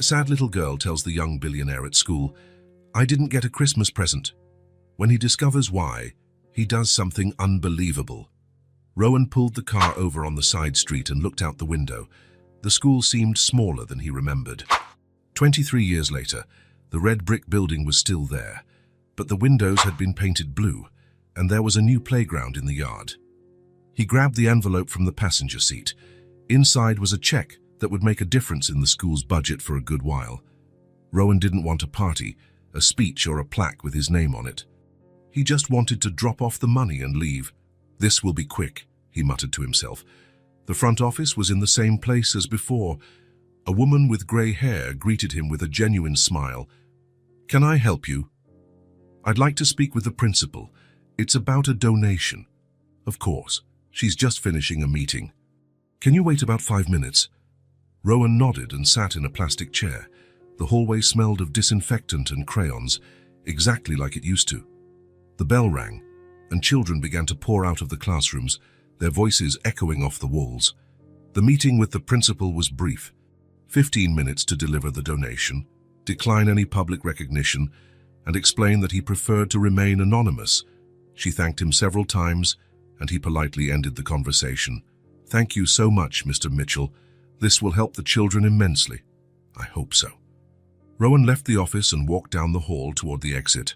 Sad little girl tells the young billionaire at school, "I didn't get a Christmas present." When he discovers why, he does something unbelievable. Rowan pulled the car over on the side street and looked out the window. The school seemed smaller than he remembered. 23 years later, the red brick building was still there, but the windows had been painted blue, and there was a new playground in the yard. He grabbed the envelope from the passenger seat. Inside was a check that would make a difference in the school's budget for a good while. Rowan didn't want a party, a speech, or a plaque with his name on it. He just wanted to drop off the money and leave. "This will be quick," he muttered to himself. The front office was in the same place as before. A woman with grey hair greeted him with a genuine smile. "Can I help you?" "I'd like to speak with the principal. It's about a donation." "Of course. She's just finishing a meeting." "Can you wait about 5 minutes?" Rowan nodded and sat in a plastic chair. The hallway smelled of disinfectant and crayons, exactly like it used to. The bell rang, and children began to pour out of the classrooms, their voices echoing off the walls. The meeting with the principal was brief. 15 minutes to deliver the donation, decline any public recognition, and explain that he preferred to remain anonymous. She thanked him several times, and he politely ended the conversation. "Thank you so much, Mr. Mitchell. This will help the children immensely." "I hope so." Rowan left the office and walked down the hall toward the exit.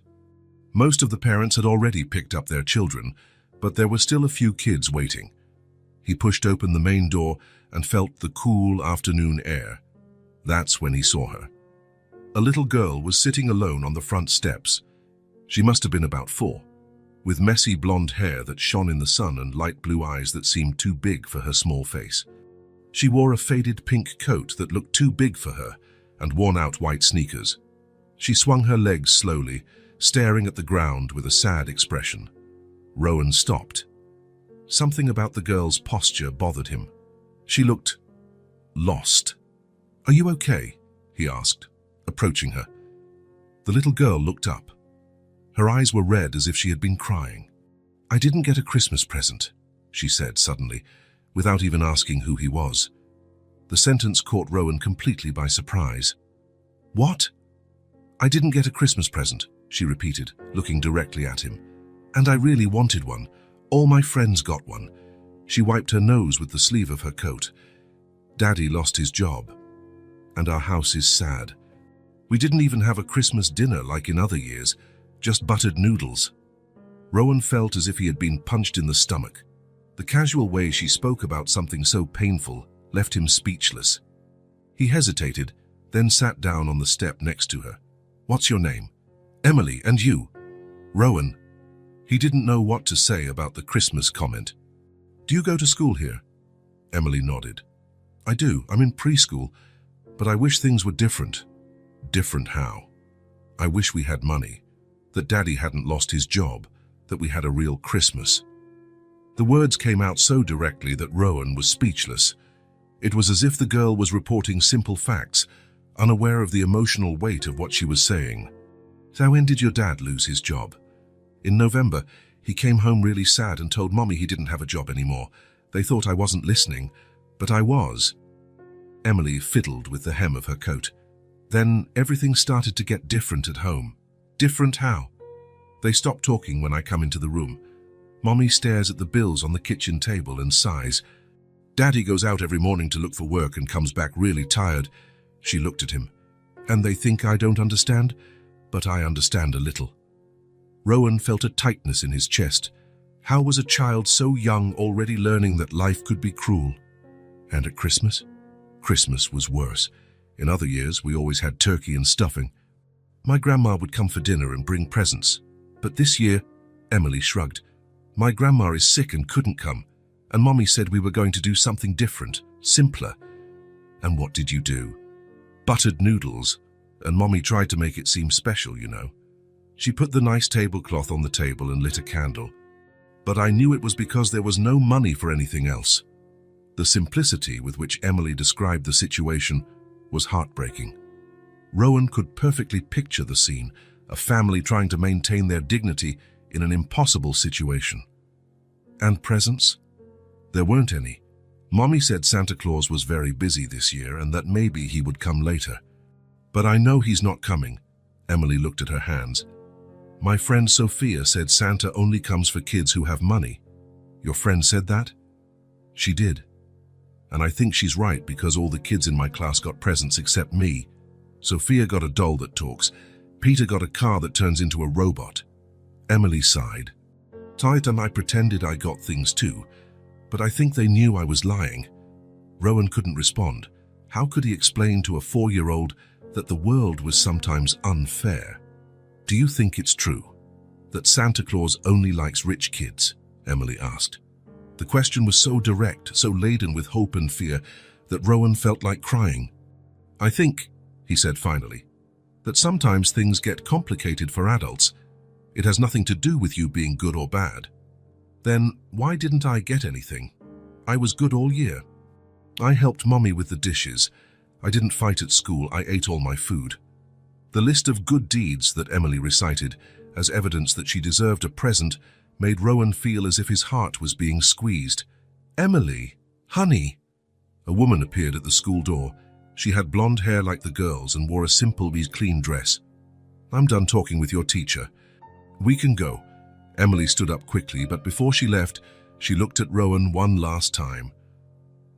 Most of the parents had already picked up their children, but there were still a few kids waiting. He pushed open the main door and felt the cool afternoon air. That's when he saw her. A little girl was sitting alone on the front steps. She must have been about 4, with messy blonde hair that shone in the sun and light blue eyes that seemed too big for her small face. She wore a faded pink coat that looked too big for her and worn-out white sneakers. She swung her legs slowly, staring at the ground with a sad expression. Rowan stopped. Something about the girl's posture bothered him. She looked lost. "Are you okay?" he asked, approaching her. The little girl looked up. Her eyes were red as if she had been crying. "I didn't get a Christmas present," she said suddenly, without even asking who he was. The sentence caught Rowan completely by surprise. "What?" "I didn't get a Christmas present," she repeated, looking directly at him. "And I really wanted one. All my friends got one." She wiped her nose with the sleeve of her coat. "Daddy lost his job. And our house is sad. We didn't even have a Christmas dinner like in other years, just buttered noodles." Rowan felt as if he had been punched in the stomach. The casual way she spoke about something so painful left him speechless. He hesitated, then sat down on the step next to her. "What's your name?" "Emily, and you?" "Rowan." He didn't know what to say about the Christmas comment. "Do you go to school here?" Emily nodded. "I do. I'm in preschool, but I wish things were different." "Different how?" "I wish we had money, that Daddy hadn't lost his job, that we had a real Christmas." The words came out so directly that Rowan was speechless. It was as if the girl was reporting simple facts, unaware of the emotional weight of what she was saying. "So when did your dad lose his job?" "In November. He came home really sad and told Mommy he didn't have a job anymore. They thought I wasn't listening, but I was." Emily fiddled with the hem of her coat. "Then everything started to get different at home." "Different how?" "They stop talking when I come into the room. Mommy stares at the bills on the kitchen table and sighs. Daddy goes out every morning to look for work and comes back really tired." She looked at him. "And they think I don't understand? But I understand a little." Rowan felt a tightness in his chest. How was a child so young already learning that life could be cruel? And at Christmas? Christmas was worse. In other years, we always had turkey and stuffing. My grandma would come for dinner and bring presents. But this year, Emily shrugged. My grandma is sick and couldn't come, and Mommy said we were going to do something different, simpler. And what did you do? Buttered noodles, and Mommy tried to make it seem special, you know. She put the nice tablecloth on the table and lit a candle. But I knew it was because there was no money for anything else. The simplicity with which Emily described the situation was heartbreaking. Rowan could perfectly picture the scene, a family trying to maintain their dignity in an impossible situation. And presents? There weren't any. Mommy said Santa Claus was very busy this year and that maybe he would come later. But I know he's not coming. Emily looked at her hands. My friend Sophia said Santa only comes for kids who have money. Your friend said that? She did. And I think she's right because all the kids in my class got presents except me. Sophia got a doll that talks. Peter got a car that turns into a robot. Emily sighed. Tight, and I pretended I got things too, but I think they knew I was lying. Rowan couldn't respond. How could he explain to a 4-year-old that the world was sometimes unfair? Do you think it's true that Santa Claus only likes rich kids? Emily asked. The question was so direct, so laden with hope and fear, that Rowan felt like crying. I think, he said finally, that sometimes things get complicated for adults. It has nothing to do with you being good or bad. Then why didn't I get anything? I was good all year. I helped Mommy with the dishes. I didn't fight at school. I ate all my food. The list of good deeds that Emily recited as evidence that she deserved a present made Rowan feel as if his heart was being squeezed. Emily, honey. A woman appeared at the school door. She had blonde hair like the girls and wore a simple, clean dress. I'm done talking with your teacher. We can go. Emily stood up quickly, but before she left, she looked at Rowan one last time.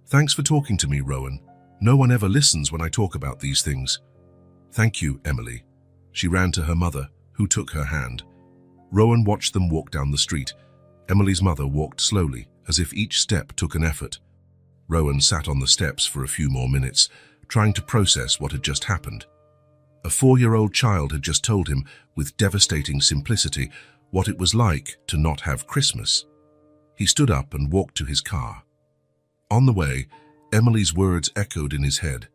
Thanks for talking to me, Rowan. No one ever listens when I talk about these things. Thank you, Emily. She ran to her mother, who took her hand. Rowan watched them walk down the street. Emily's mother walked slowly, as if each step took an effort. Rowan sat on the steps for a few more minutes, trying to process what had just happened. A 4-year-old child had just told him, with devastating simplicity, what it was like to not have Christmas. He stood up and walked to his car. On the way, Emily's words echoed in his head.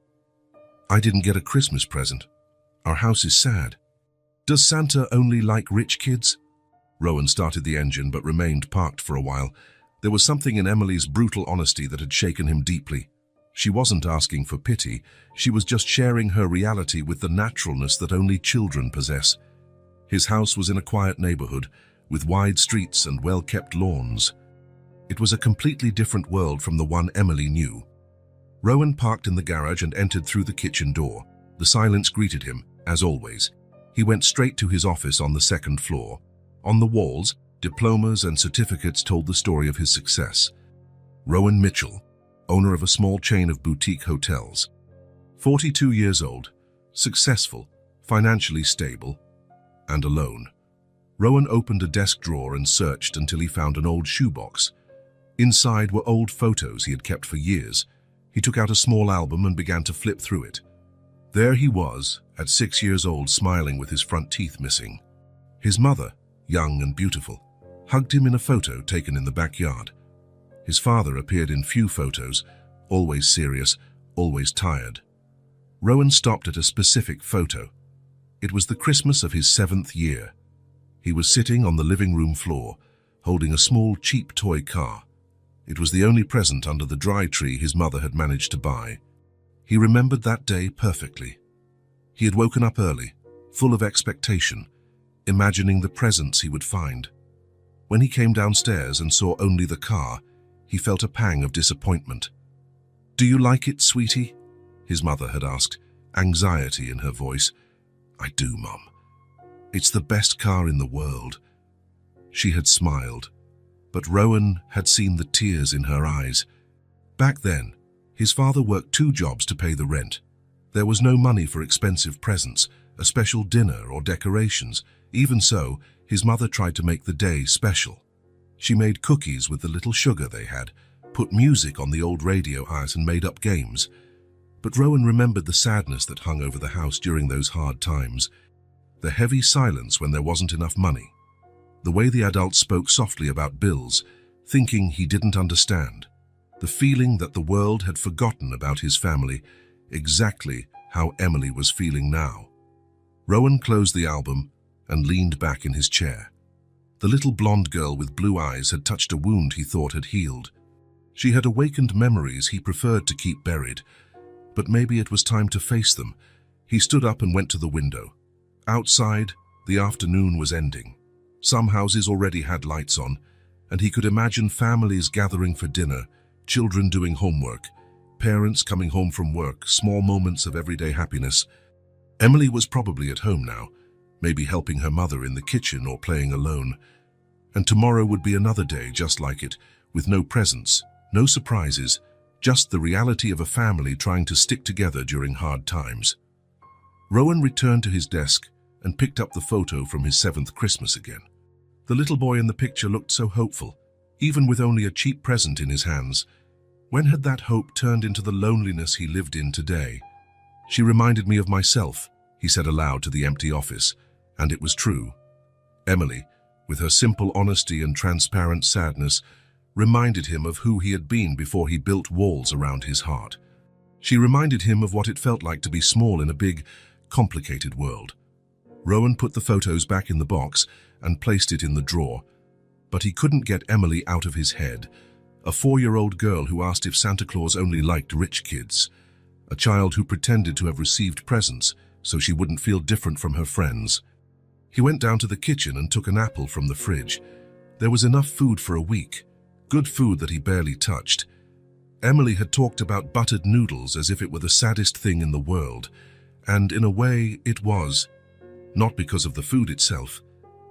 I didn't get a Christmas present. Our house is sad. Does Santa only like rich kids? Rowan started the engine but remained parked for a while. There was something in Emily's brutal honesty that had shaken him deeply. She wasn't asking for pity. She was just sharing her reality with the naturalness that only children possess. His house was in a quiet neighborhood, with wide streets and well-kept lawns. It was a completely different world from the one Emily knew. Rowan parked in the garage and entered through the kitchen door. The silence greeted him, as always. He went straight to his office on the 2nd floor. On the walls, diplomas and certificates told the story of his success. Rowan Mitchell, owner of a small chain of boutique hotels. 42 years old, successful, financially stable, and alone. Rowan opened a desk drawer and searched until he found an old shoebox. Inside were old photos he had kept for years. He took out a small album and began to flip through it. There he was, at 6 years old, smiling with his front teeth missing. His mother, young and beautiful, hugged him in a photo taken in the backyard. His father appeared in few photos, always serious, always tired. Rowan stopped at a specific photo. It was the Christmas of his 7th year. He was sitting on the living room floor, holding a small, cheap toy car. It was the only present under the dry tree his mother had managed to buy. He remembered that day perfectly. He had woken up early, full of expectation, imagining the presents he would find. When he came downstairs and saw only the car, he felt a pang of disappointment. "Do you like it, sweetie?" his mother had asked, anxiety in her voice. "I do, Mum. It's the best car in the world." She had smiled, but Rowan had seen the tears in her eyes. Back then, his father worked 2 jobs to pay the rent. There was no money for expensive presents, a special dinner or decorations. Even so, his mother tried to make the day special. She made cookies with the little sugar they had, put music on the old radio and made up games. But Rowan remembered the sadness that hung over the house during those hard times. The heavy silence when there wasn't enough money. The way the adults spoke softly about bills, thinking he didn't understand. The feeling that the world had forgotten about his family, exactly how Emily was feeling now. Rowan closed the album and leaned back in his chair. The little blonde girl with blue eyes had touched a wound he thought had healed. She had awakened memories he preferred to keep buried, but maybe it was time to face them. He stood up and went to the window. Outside, the afternoon was ending. Some houses already had lights on, and he could imagine families gathering for dinner, children doing homework, parents coming home from work, small moments of everyday happiness. Emily was probably at home now, maybe helping her mother in the kitchen or playing alone. And tomorrow would be another day just like it, with no presents, no surprises, just the reality of a family trying to stick together during hard times. Rowan returned to his desk and picked up the photo from his 7th Christmas again. The little boy in the picture looked so hopeful, even with only a cheap present in his hands. When had that hope turned into the loneliness he lived in today? "She reminded me of myself," he said aloud to the empty office, and it was true. Emily, with her simple honesty and transparent sadness, reminded him of who he had been before he built walls around his heart. She reminded him of what it felt like to be small in a big, complicated world. Rowan put the photos back in the box and placed it in the drawer, but he couldn't get Emily out of his head, a 4-year-old girl who asked if Santa Claus only liked rich kids, a child who pretended to have received presents so she wouldn't feel different from her friends. He went down to the kitchen and took an apple from the fridge. There was enough food for a week, good food that he barely touched. Emily had talked about buttered noodles as if it were the saddest thing in the world, and in a way it was, not because of the food itself,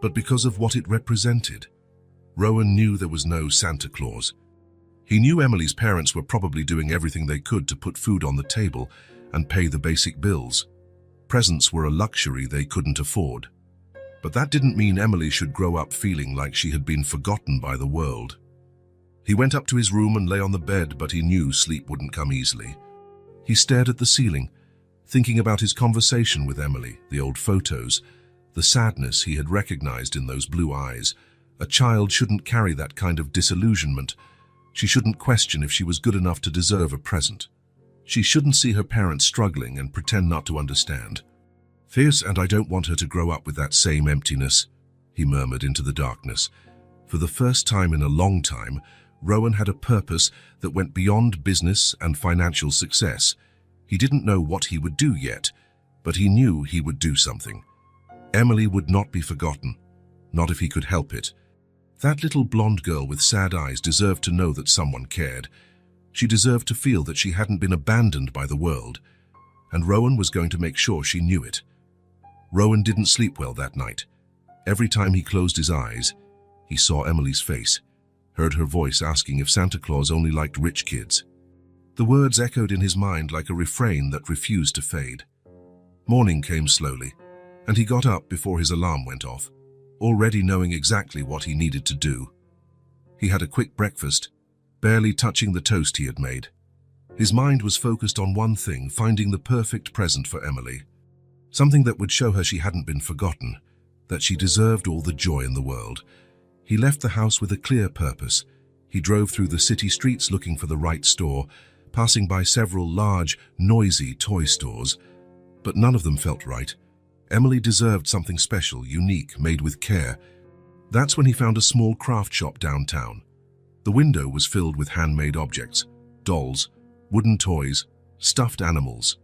but because of what it represented. Rowan knew there was no Santa Claus. He knew Emily's parents were probably doing everything they could to put food on the table and pay the basic bills. Presents were a luxury they couldn't afford. But that didn't mean Emily should grow up feeling like she had been forgotten by the world. He went up to his room and lay on the bed, but he knew sleep wouldn't come easily. He stared at the ceiling, thinking about his conversation with Emily, the old photos, the sadness he had recognized in those blue eyes. A child shouldn't carry that kind of disillusionment. She shouldn't question if she was good enough to deserve a present. She shouldn't see her parents struggling and pretend not to understand. "Fierce, and I don't want her to grow up with that same emptiness," he murmured into the darkness. For the first time in a long time, Rowan had a purpose that went beyond business and financial success. He didn't know what he would do yet, but he knew he would do something. Emily would not be forgotten, not if he could help it. That little blonde girl with sad eyes deserved to know that someone cared. She deserved to feel that she hadn't been abandoned by the world, and Rowan was going to make sure she knew it. Rowan didn't sleep well that night. Every time he closed his eyes, he saw Emily's face, heard her voice asking if Santa Claus only liked rich kids. The words echoed in his mind like a refrain that refused to fade. Morning came slowly, and he got up before his alarm went off, already knowing exactly what he needed to do. He had a quick breakfast, barely touching the toast he had made. His mind was focused on one thing, finding the perfect present for Emily. Something that would show her she hadn't been forgotten, that she deserved all the joy in the world. He left the house with a clear purpose. He drove through the city streets looking for the right store, passing by several large, noisy toy stores. But none of them felt right. Emily deserved something special, unique, made with care. That's when he found a small craft shop downtown. The window was filled with handmade objects, dolls, wooden toys, stuffed animals.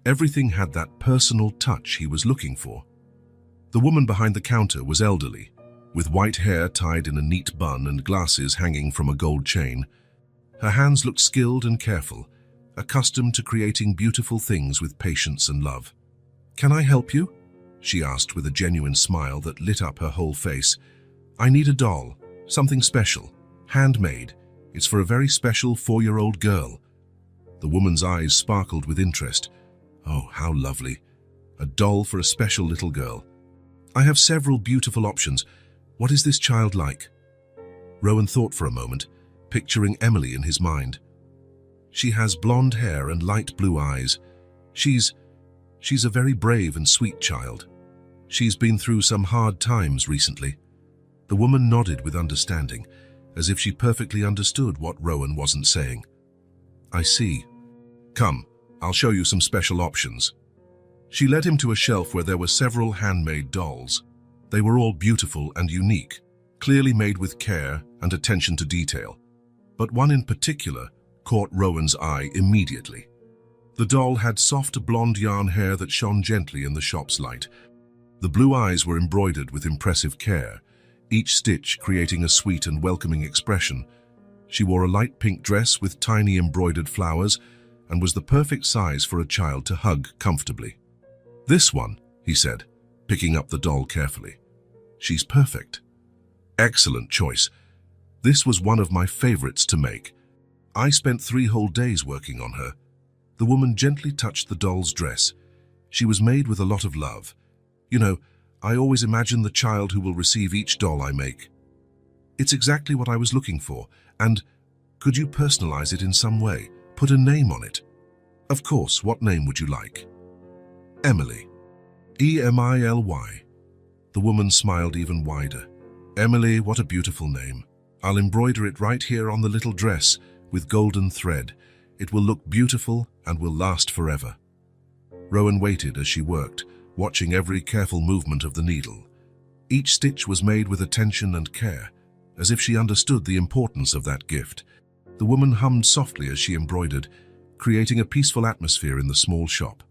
Everything had that personal touch he was looking for. The woman behind the counter was elderly, with white hair tied in a neat bun and glasses hanging from a gold chain. Her hands looked skilled and careful, accustomed to creating beautiful things with patience and love. "Can I help you?" she asked with a genuine smile that lit up her whole face. "I need a doll, something special, handmade. It's for a very special 4-year-old girl." The woman's eyes sparkled with interest. Oh, how lovely. A doll for a special little girl. "I have several beautiful options. What is this child like?" Rowan thought for a moment, picturing Emily in his mind. She has blonde hair and light blue eyes. She's a very brave and sweet child. She's been through some hard times recently. The woman nodded with understanding, as if she perfectly understood what Rowan wasn't saying. "I see. Come, I'll show you some special options." She led him to a shelf where there were several handmade dolls. They were all beautiful and unique, clearly made with care and attention to detail. But one in particular caught Rowan's eye immediately. The doll had soft blonde yarn hair that shone gently in the shop's light. The blue eyes were embroidered with impressive care, each stitch creating a sweet and welcoming expression. She wore a light pink dress with tiny embroidered flowers and was the perfect size for a child to hug comfortably. "This one," he said, picking up the doll carefully. "She's perfect." "Excellent choice. This was one of my favorites to make. I spent 3 whole days working on her." The woman gently touched the doll's dress. "She was made with a lot of love. You know, I always imagine the child who will receive each doll I make. It's exactly what I was looking for, and could you personalize it in some way? Put a name on it?" "Of course, what name would you like?" "Emily. Emily." The woman smiled even wider. "Emily, what a beautiful name. I'll embroider it right here on the little dress with golden thread. It will look beautiful and will last forever." Rowan waited as she worked, watching every careful movement of the needle. Each stitch was made with attention and care, as if she understood the importance of that gift. The woman hummed softly as she embroidered, creating a peaceful atmosphere in the small shop.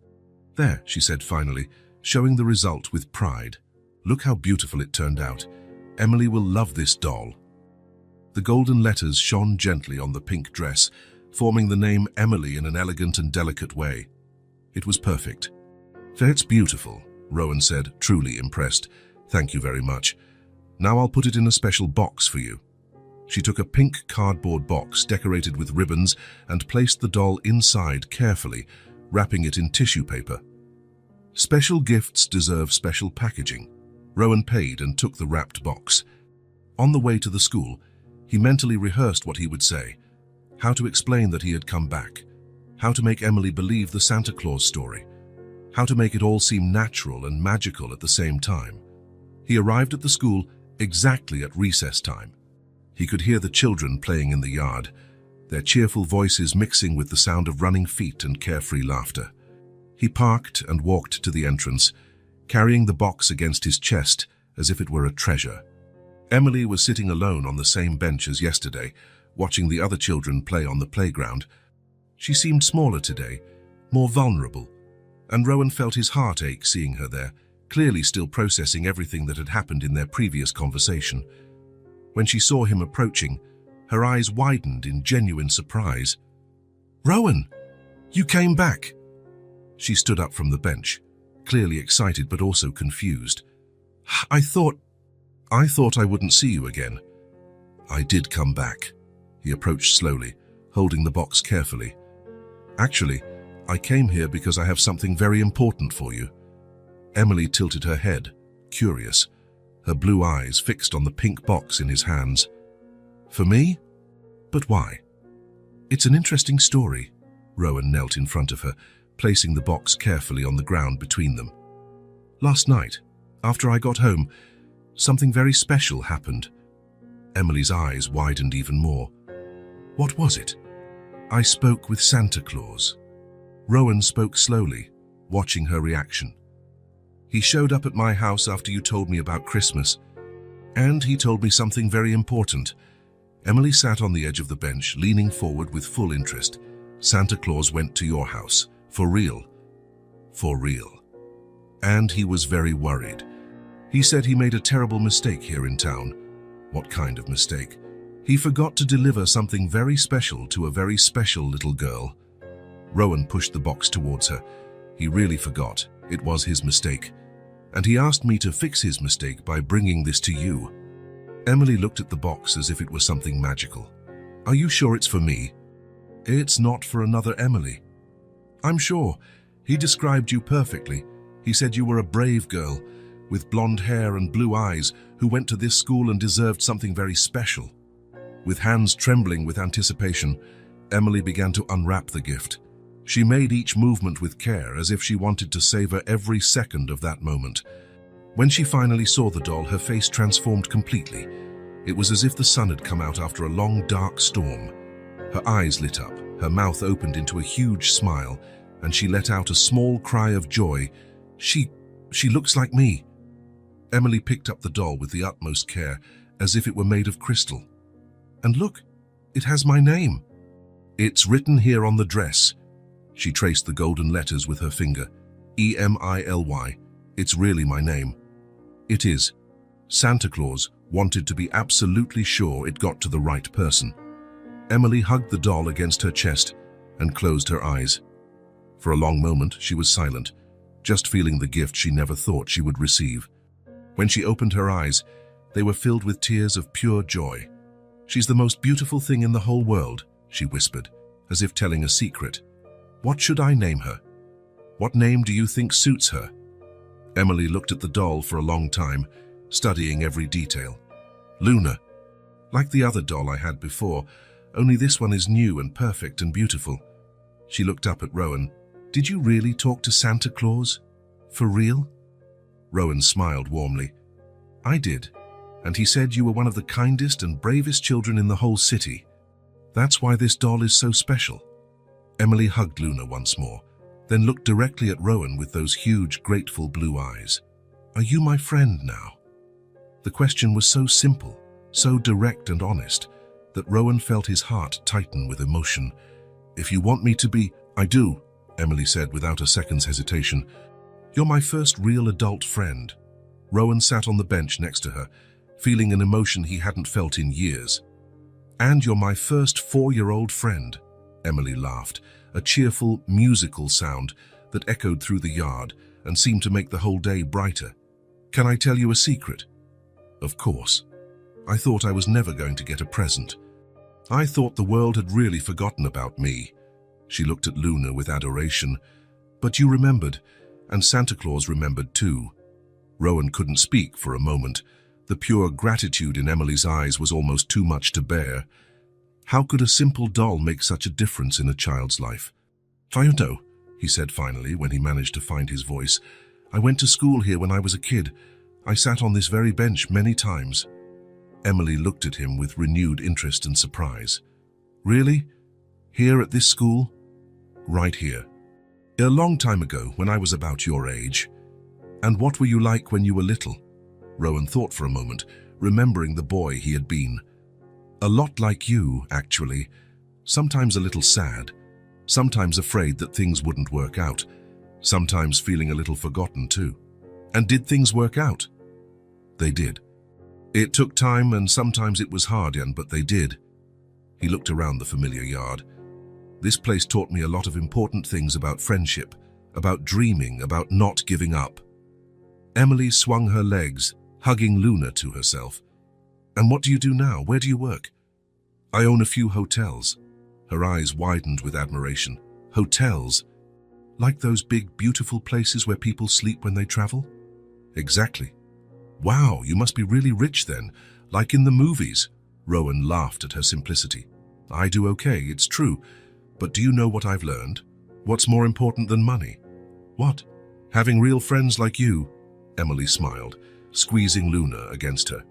"There," she said finally, showing the result with pride. "Look how beautiful it turned out. Emily will love this doll." The golden letters shone gently on the pink dress, forming the name Emily in an elegant and delicate way. It was perfect. "That's beautiful," Rowan said, truly impressed. "Thank you very much. Now I'll put it in a special box for you." She took a pink cardboard box decorated with ribbons and placed the doll inside carefully, wrapping it in tissue paper. Special gifts deserve special packaging. Rowan paid and took the wrapped box. On the way to the school, he mentally rehearsed what he would say, how to explain that he had come back, how to make Emily believe the Santa Claus story, how to make it all seem natural and magical at the same time. He arrived at the school exactly at recess time. He could hear the children playing in the yard, their cheerful voices mixing with the sound of running feet and carefree laughter. He parked and walked to the entrance, carrying the box against his chest as if it were a treasure. Emily was sitting alone on the same bench as yesterday, watching the other children play on the playground. She seemed smaller today, more vulnerable, and Rowan felt his heart ache seeing her there, clearly still processing everything that had happened in their previous conversation. When she saw him approaching, her eyes widened in genuine surprise. "Rowan, you came back!" She stood up from the bench, clearly excited but also confused. I thought I wouldn't see you again." "I did come back." He approached slowly, holding the box carefully. "Actually, I came here because I have something very important for you." Emily tilted her head, curious, her blue eyes fixed on the pink box in his hands. "For me? But why?" "It's an interesting story." Rowan knelt in front of her, placing the box carefully on the ground between them. "Last night, after I got home, something very special happened." Emily's eyes widened even more. "What was it?" "I spoke with Santa Claus." Rowan spoke slowly, watching her reaction. "He showed up at my house after you told me about Christmas, and he told me something very important." Emily sat on the edge of the bench, leaning forward with full interest. "Santa Claus went to your house. For real?" "For real. And he was very worried. He said he made a terrible mistake here in town." "What kind of mistake?" "He forgot to deliver something very special to a very special little girl." Rowan pushed the box towards her. He really forgot. It was his mistake. And he asked me to fix his mistake by bringing this to you. Emily looked at the box as if it was something magical. "Are you sure it's for me?" "It's not for another Emily." "I'm sure. He described you perfectly. He said you were a brave girl, with blonde hair and blue eyes, who went to this school and deserved something very special." With hands trembling with anticipation, Emily began to unwrap the gift. She made each movement with care, as if she wanted to savor every second of that moment. When she finally saw the doll, her face transformed completely. It was as if the sun had come out after a long, dark storm. Her eyes lit up, her mouth opened into a huge smile, and she let out a small cry of joy. She looks like me." Emily picked up the doll with the utmost care, as if it were made of crystal. "And look, it has my name." "It's written here on the dress." She traced the golden letters with her finger. "Emily. It's really my name." "It is." Santa Claus wanted to be absolutely sure it got to the right person. Emily hugged the doll against her chest and closed her eyes. For a long moment, she was silent, just feeling the gift she never thought she would receive. When she opened her eyes, they were filled with tears of pure joy. "She's the most beautiful thing in the whole world," she whispered, as if telling a secret. "What should I name her? What name do you think suits her?" Emily looked at the doll for a long time, studying every detail. "Luna. Like the other doll I had before, only this one is new and perfect and beautiful." She looked up at Rowan. "Did you really talk to Santa Claus? For real?" Rowan smiled warmly. "I did, and he said you were one of the kindest and bravest children in the whole city. That's why this doll is so special." Emily hugged Luna once more, then looked directly at Rowan with those huge, grateful blue eyes. "Are you my friend now?" The question was so simple, so direct and honest, that Rowan felt his heart tighten with emotion. "If you want me to be—" "I do," Emily said without a second's hesitation. "You're my first real adult friend." Rowan sat on the bench next to her, feeling an emotion he hadn't felt in years. "And you're my first 4-year-old friend," Emily laughed, a cheerful, musical sound that echoed through the yard and seemed to make the whole day brighter. "Can I tell you a secret?" "Of course. I thought I was never going to get a present. I thought the world had really forgotten about me." She looked at Luna with adoration. "But you remembered, and Santa Claus remembered too." Rowan couldn't speak for a moment. The pure gratitude in Emily's eyes was almost too much to bear. How could a simple doll make such a difference in a child's life? "I know," he said finally, when he managed to find his voice. "I went to school here when I was a kid. I sat on this very bench many times." Emily looked at him with renewed interest and surprise. "Really? Here at this school?" "Right here. A long time ago, when I was about your age." "And what were you like when you were little?" Rowan thought for a moment, remembering the boy he had been. "A lot like you, actually. Sometimes a little sad, sometimes afraid that things wouldn't work out, sometimes feeling a little forgotten too." "And did things work out?" "They did. It took time and sometimes it was hard, but they did." He looked around the familiar yard. "This place taught me a lot of important things about friendship, about dreaming, about not giving up." Emily swung her legs, hugging Luna to herself. "And what do you do now? Where do you work?" "I own a few hotels." Her eyes widened with admiration. "Hotels? Like those big, beautiful places where people sleep when they travel?" "Exactly." "Wow, you must be really rich then, like in the movies." Rowan laughed at her simplicity. "I do okay, it's true. But do you know what I've learned? What's more important than money?" "What?" "Having real friends like you." Emily smiled, squeezing Luna against her.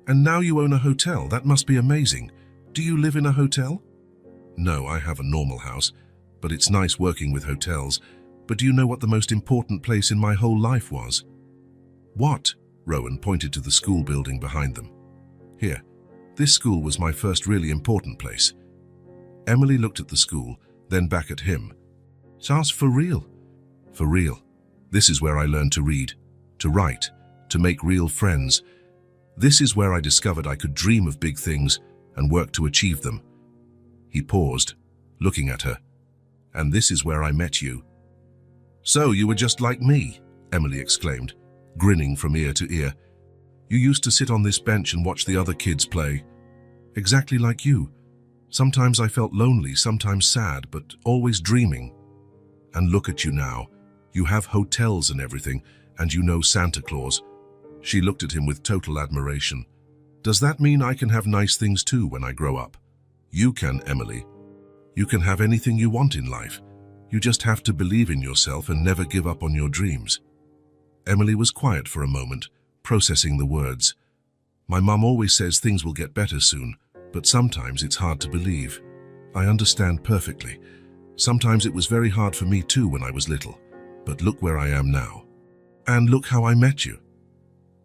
"And now you own a hotel. That must be amazing. Do you live in a hotel?" "No, I have a normal house, but it's nice working with hotels. But do you know what the most important place in my whole life was?" "What?" Rowan pointed to the school building behind them. "Here. This school was my first really important place." Emily looked at the school, then back at him. "That's for real?" "For real. This is where I learned to read, to write, to make real friends. This is where I discovered I could dream of big things and work to achieve them." He paused, looking at her. "And this is where I met you." "So you were just like me," Emily exclaimed, grinning from ear to ear. "You used to sit on this bench and watch the other kids play." "Exactly like you. Sometimes I felt lonely, sometimes sad, but always dreaming. And look at you now. You have hotels and everything, and you know Santa Claus." She looked at him with total admiration. "Does that mean I can have nice things too when I grow up?" "You can, Emily. You can have anything you want in life. You just have to believe in yourself and never give up on your dreams." Emily was quiet for a moment, processing the words. "My mum always says things will get better soon, but sometimes it's hard to believe. I understand perfectly. Sometimes it was very hard for me too when I was little, but look where I am now. And look how I met you."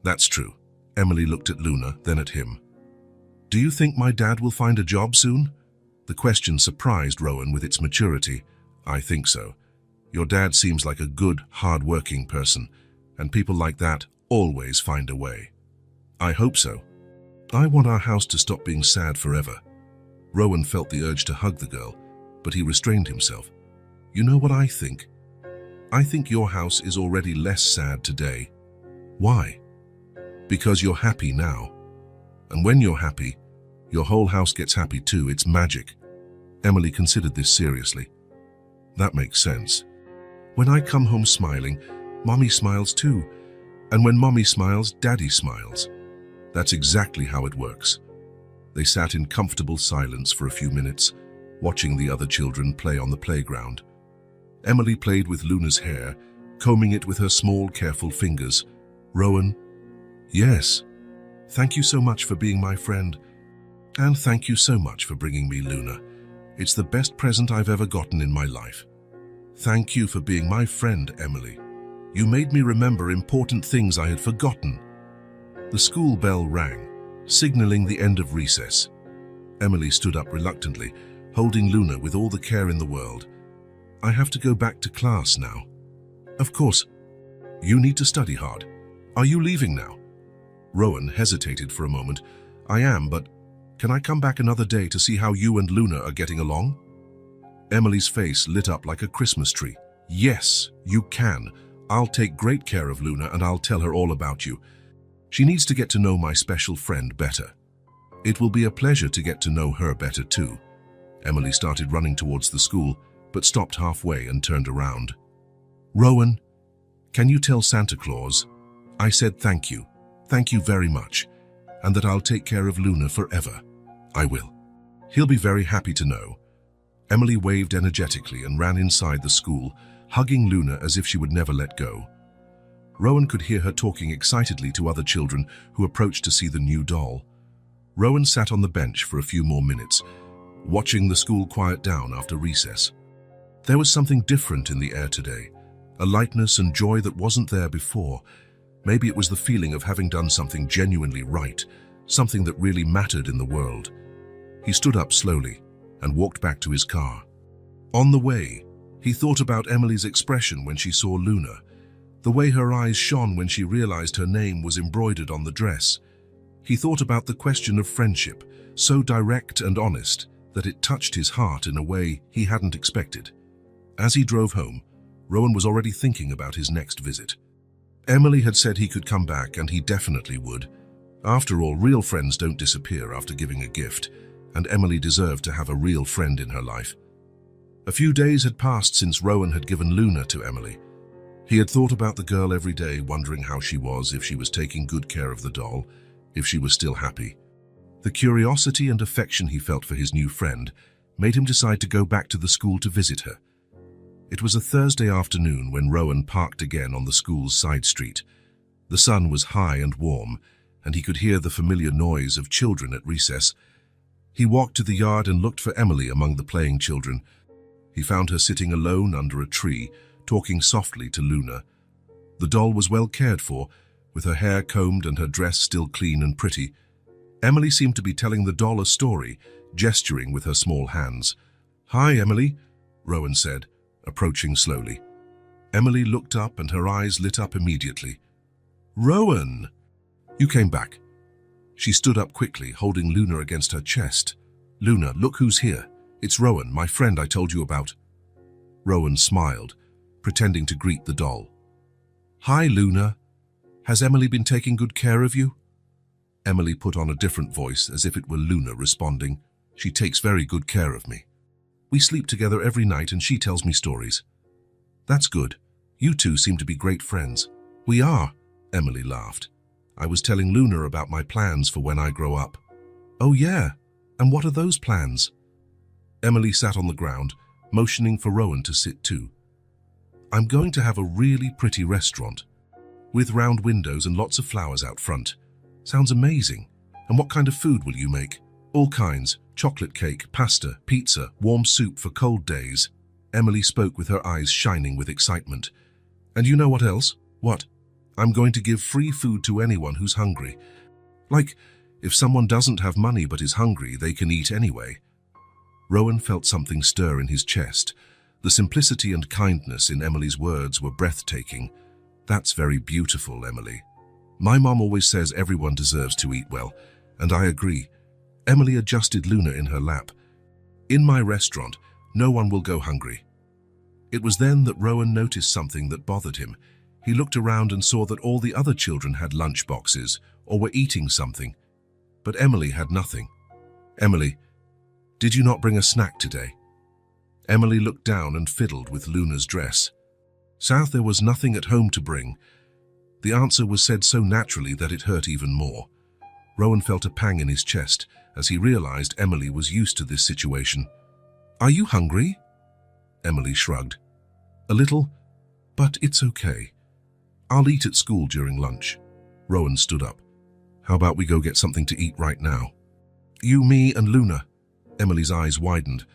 "That's true." Emily looked at Luna, then at him. "Do you think my dad will find a job soon?" The question surprised Rowan with its maturity. "I think so. Your dad seems like a good, hard-working person, and people like that always find a way." "I hope so. I want our house to stop being sad forever." Rowan felt the urge to hug the girl, but he restrained himself. "You know what I think? I think your house is already less sad today. Why? Because you're happy now. And when you're happy, your whole house gets happy too. It's magic. Emily considered this seriously. That makes sense. When I come home smiling, Mommy smiles too. And when Mommy smiles, Daddy smiles. That's exactly how it works. They sat in comfortable silence for a few minutes, watching the other children play on the playground. Emily played with Luna's hair, combing it with her small, careful fingers. Rowan? Yes. Thank you so much for being my friend. And thank you so much for bringing me Luna. It's the best present I've ever gotten in my life. Thank you for being my friend, Emily. You made me remember important things I had forgotten. The school bell rang, signaling the end of recess. Emily stood up reluctantly, holding Luna with all the care in the world. I have to go back to class now. Of course. You need to study hard. Are you leaving now? Rowan hesitated for a moment. I am, but can I come back another day to see how you and Luna are getting along? Emily's face lit up like a Christmas tree. Yes, you can. I'll take great care of Luna and I'll tell her all about you. She needs to get to know my special friend better. It will be a pleasure to get to know her better too. Emily started running towards the school, but stopped halfway and turned around. Rowan, can you tell Santa Claus I said thank you very much, and that I'll take care of Luna forever? I will. He'll be very happy to know. Emily waved energetically and ran inside the school, hugging Luna as if she would never let go. Rowan could hear her talking excitedly to other children who approached to see the new doll. Rowan sat on the bench for a few more minutes, watching the school quiet down after recess. There was something different in the air today, a lightness and joy that wasn't there before. Maybe it was the feeling of having done something genuinely right, something that really mattered in the world. He stood up slowly and walked back to his car. On the way, he thought about Emily's expression when she saw Luna, the way her eyes shone when she realized her name was embroidered on the dress. He thought about the question of friendship, so direct and honest that it touched his heart in a way he hadn't expected. As he drove home, Rowan was already thinking about his next visit. Emily had said he could come back, and he definitely would. After all, real friends don't disappear after giving a gift, and Emily deserved to have a real friend in her life. A few days had passed since Rowan had given Luna to Emily. He had thought about the girl every day, wondering how she was, if she was taking good care of the doll, if she was still happy. The curiosity and affection he felt for his new friend made him decide to go back to the school to visit her. It was a Thursday afternoon when Rowan parked again on the school's side street. The sun was high and warm, and he could hear the familiar noise of children at recess. He walked to the yard and looked for Emily among the playing children. He found her sitting alone under a tree, talking softly to Luna. The doll was well cared for, with her hair combed and her dress still clean and pretty. Emily seemed to be telling the doll a story, gesturing with her small hands. "Hi, Emily," Rowan said, approaching slowly. Emily looked up and her eyes lit up immediately. "Rowan! You came back." She stood up quickly, holding Luna against her chest. "Luna, look who's here. It's Rowan, my friend I told you about." Rowan smiled, pretending to greet the doll. "Hi, Luna. Has Emily been taking good care of you?" Emily put on a different voice, as if it were Luna responding. "She takes very good care of me. We sleep together every night and she tells me stories." "That's good. You two seem to be great friends." "We are," Emily laughed. "I was telling Luna about my plans for when I grow up." "Oh yeah? And what are those plans?" Emily sat on the ground, motioning for Rowan to sit too. "I'm going to have a really pretty restaurant, with round windows and lots of flowers out front. Sounds amazing. And what kind of food will you make?" "All kinds. Chocolate cake, pasta, pizza, warm soup for cold days." Emily spoke with her eyes shining with excitement. "And you know what else?" "What?" "I'm going to give free food to anyone who's hungry. Like, if someone doesn't have money but is hungry, they can eat anyway." Rowan felt something stir in his chest. The simplicity and kindness in Emily's words were breathtaking. "That's very beautiful, Emily. My mom always says everyone deserves to eat well, and I agree." Emily adjusted Luna in her lap. "In my restaurant, no one will go hungry." It was then that Rowan noticed something that bothered him. He looked around and saw that all the other children had lunch boxes or were eating something, but Emily had nothing. "Emily, did you not bring a snack today?" Emily looked down and fiddled with Luna's dress. "South, there was nothing at home to bring." The answer was said so naturally that it hurt even more. Rowan felt a pang in his chest as he realized Emily was used to this situation. "Are you hungry?" Emily shrugged. "A little, but it's okay. I'll eat at school during lunch." Rowan stood up. "How about we go get something to eat right now?" "You, me, and Luna." Emily's eyes widened.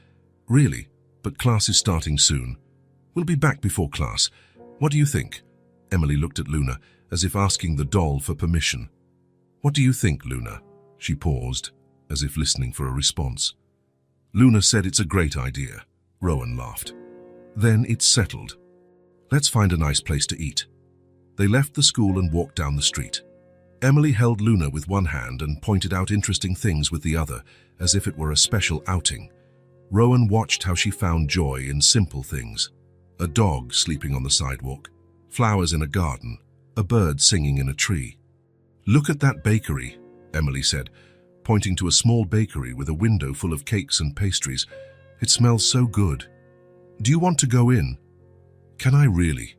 "Really? But class is starting soon. We'll be back before class. What do you think?" Emily looked at Luna, as if asking the doll for permission. "What do you think, Luna?" She paused, as if listening for a response. "Luna said it's a great idea." Rowan laughed. "Then it's settled. Let's find a nice place to eat." They left the school and walked down the street. Emily held Luna with one hand and pointed out interesting things with the other, as if it were a special outing. Rowan watched how she found joy in simple things. A dog sleeping on the sidewalk, flowers in a garden, a bird singing in a tree. "Look at that bakery," Emily said, pointing to a small bakery with a window full of cakes and pastries. "It smells so good. Do you want to go in?" "Can I really?"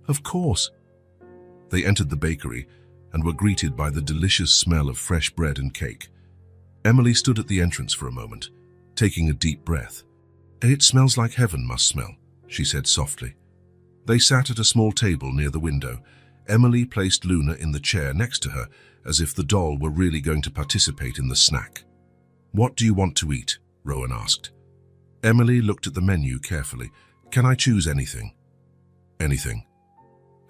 "Of course." They entered the bakery and were greeted by the delicious smell of fresh bread and cake. Emily stood at the entrance for a moment, taking a deep breath. "It smells like heaven must smell," she said softly. They sat at a small table near the window. Emily placed Luna in the chair next to her, as if the doll were really going to participate in the snack. "What do you want to eat?" Rowan asked. Emily looked at the menu carefully. "Can I choose anything?" "Anything.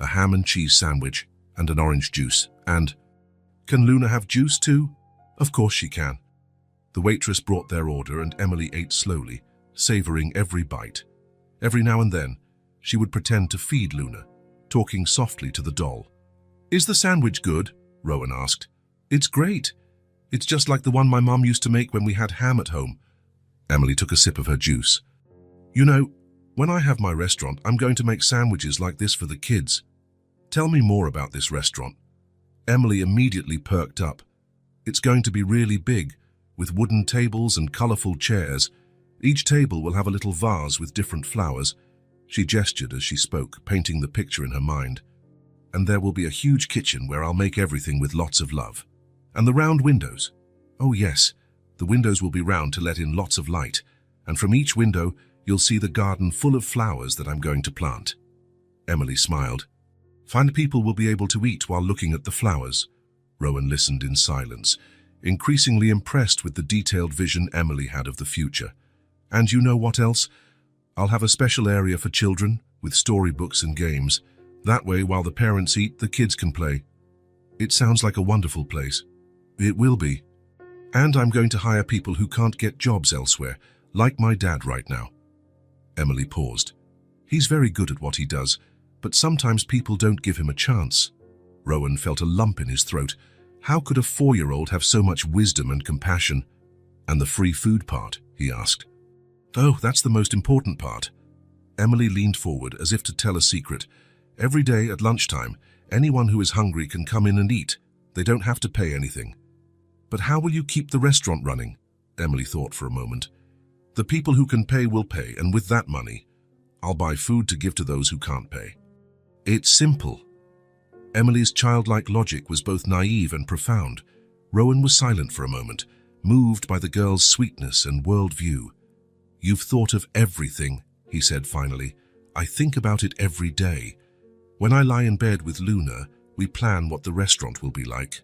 A ham and cheese sandwich and an orange juice. And can Luna have juice too?" "Of course she can." The waitress brought their order and Emily ate slowly, savoring every bite. Every now and then, she would pretend to feed Luna, talking softly to the doll. "Is the sandwich good?" Rowan asked. "It's great. It's just like the one my mom used to make when we had ham at home." Emily took a sip of her juice. "You know, when I have my restaurant, I'm going to make sandwiches like this for the kids. Tell me more about this restaurant." Emily immediately perked up. "It's going to be really big, with wooden tables and colorful chairs. Each table will have a little vase with different flowers." She gestured as she spoke, painting the picture in her mind. "And there will be a huge kitchen where I'll make everything with lots of love. And the round windows. Oh yes, the windows will be round to let in lots of light. And from each window, you'll see the garden full of flowers that I'm going to plant." Emily smiled. "Find people will be able to eat while looking at the flowers." Rowan listened in silence, increasingly impressed with the detailed vision Emily had of the future. "And you know what else? I'll have a special area for children, with storybooks and games. That way, while the parents eat, the kids can play." "It sounds like a wonderful place." "It will be. And I'm going to hire people who can't get jobs elsewhere, like my dad right now." Emily paused. "He's very good at what he does, but sometimes people don't give him a chance." Rowan felt a lump in his throat. How could a 4-year-old have so much wisdom and compassion? "And the free food part?" he asked. "Oh, that's the most important part." Emily leaned forward as if to tell a secret. "Every day at lunchtime, anyone who is hungry can come in and eat. They don't have to pay anything." "But how will you keep the restaurant running?" Emily thought for a moment. "The people who can pay will pay, and with that money, I'll buy food to give to those who can't pay." "It's simple." Emily's childlike logic was both naive and profound. Rowan was silent for a moment, moved by the girl's sweetness and worldview. "You've thought of everything," he said finally. "I think about it every day. When I lie in bed with Luna, we plan what the restaurant will be like."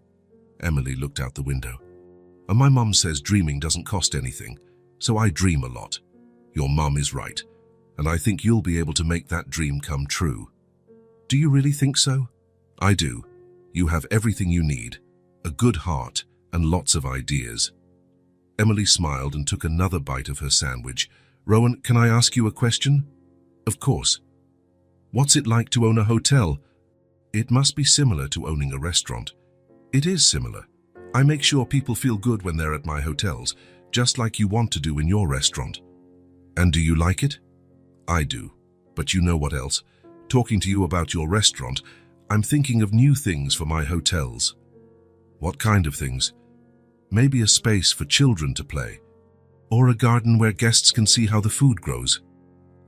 Emily looked out the window. "And my mum says dreaming doesn't cost anything, so I dream a lot." "Your mum is right, and I think you'll be able to make that dream come true." "Do you really think so?" "I do. You have everything you need, a good heart and lots of ideas." Emily smiled and took another bite of her sandwich. "Rowan, can I ask you a question?" "Of course." "What's it like to own a hotel?" "It must be similar to owning a restaurant." "It is similar. I make sure people feel good when they're at my hotels, just like you want to do in your restaurant." "And do you like it?" "I do. But you know what else? Talking to you about your restaurant, I'm thinking of new things for my hotels. What kind of things? Maybe a space for children to play, or a garden where guests can see how the food grows.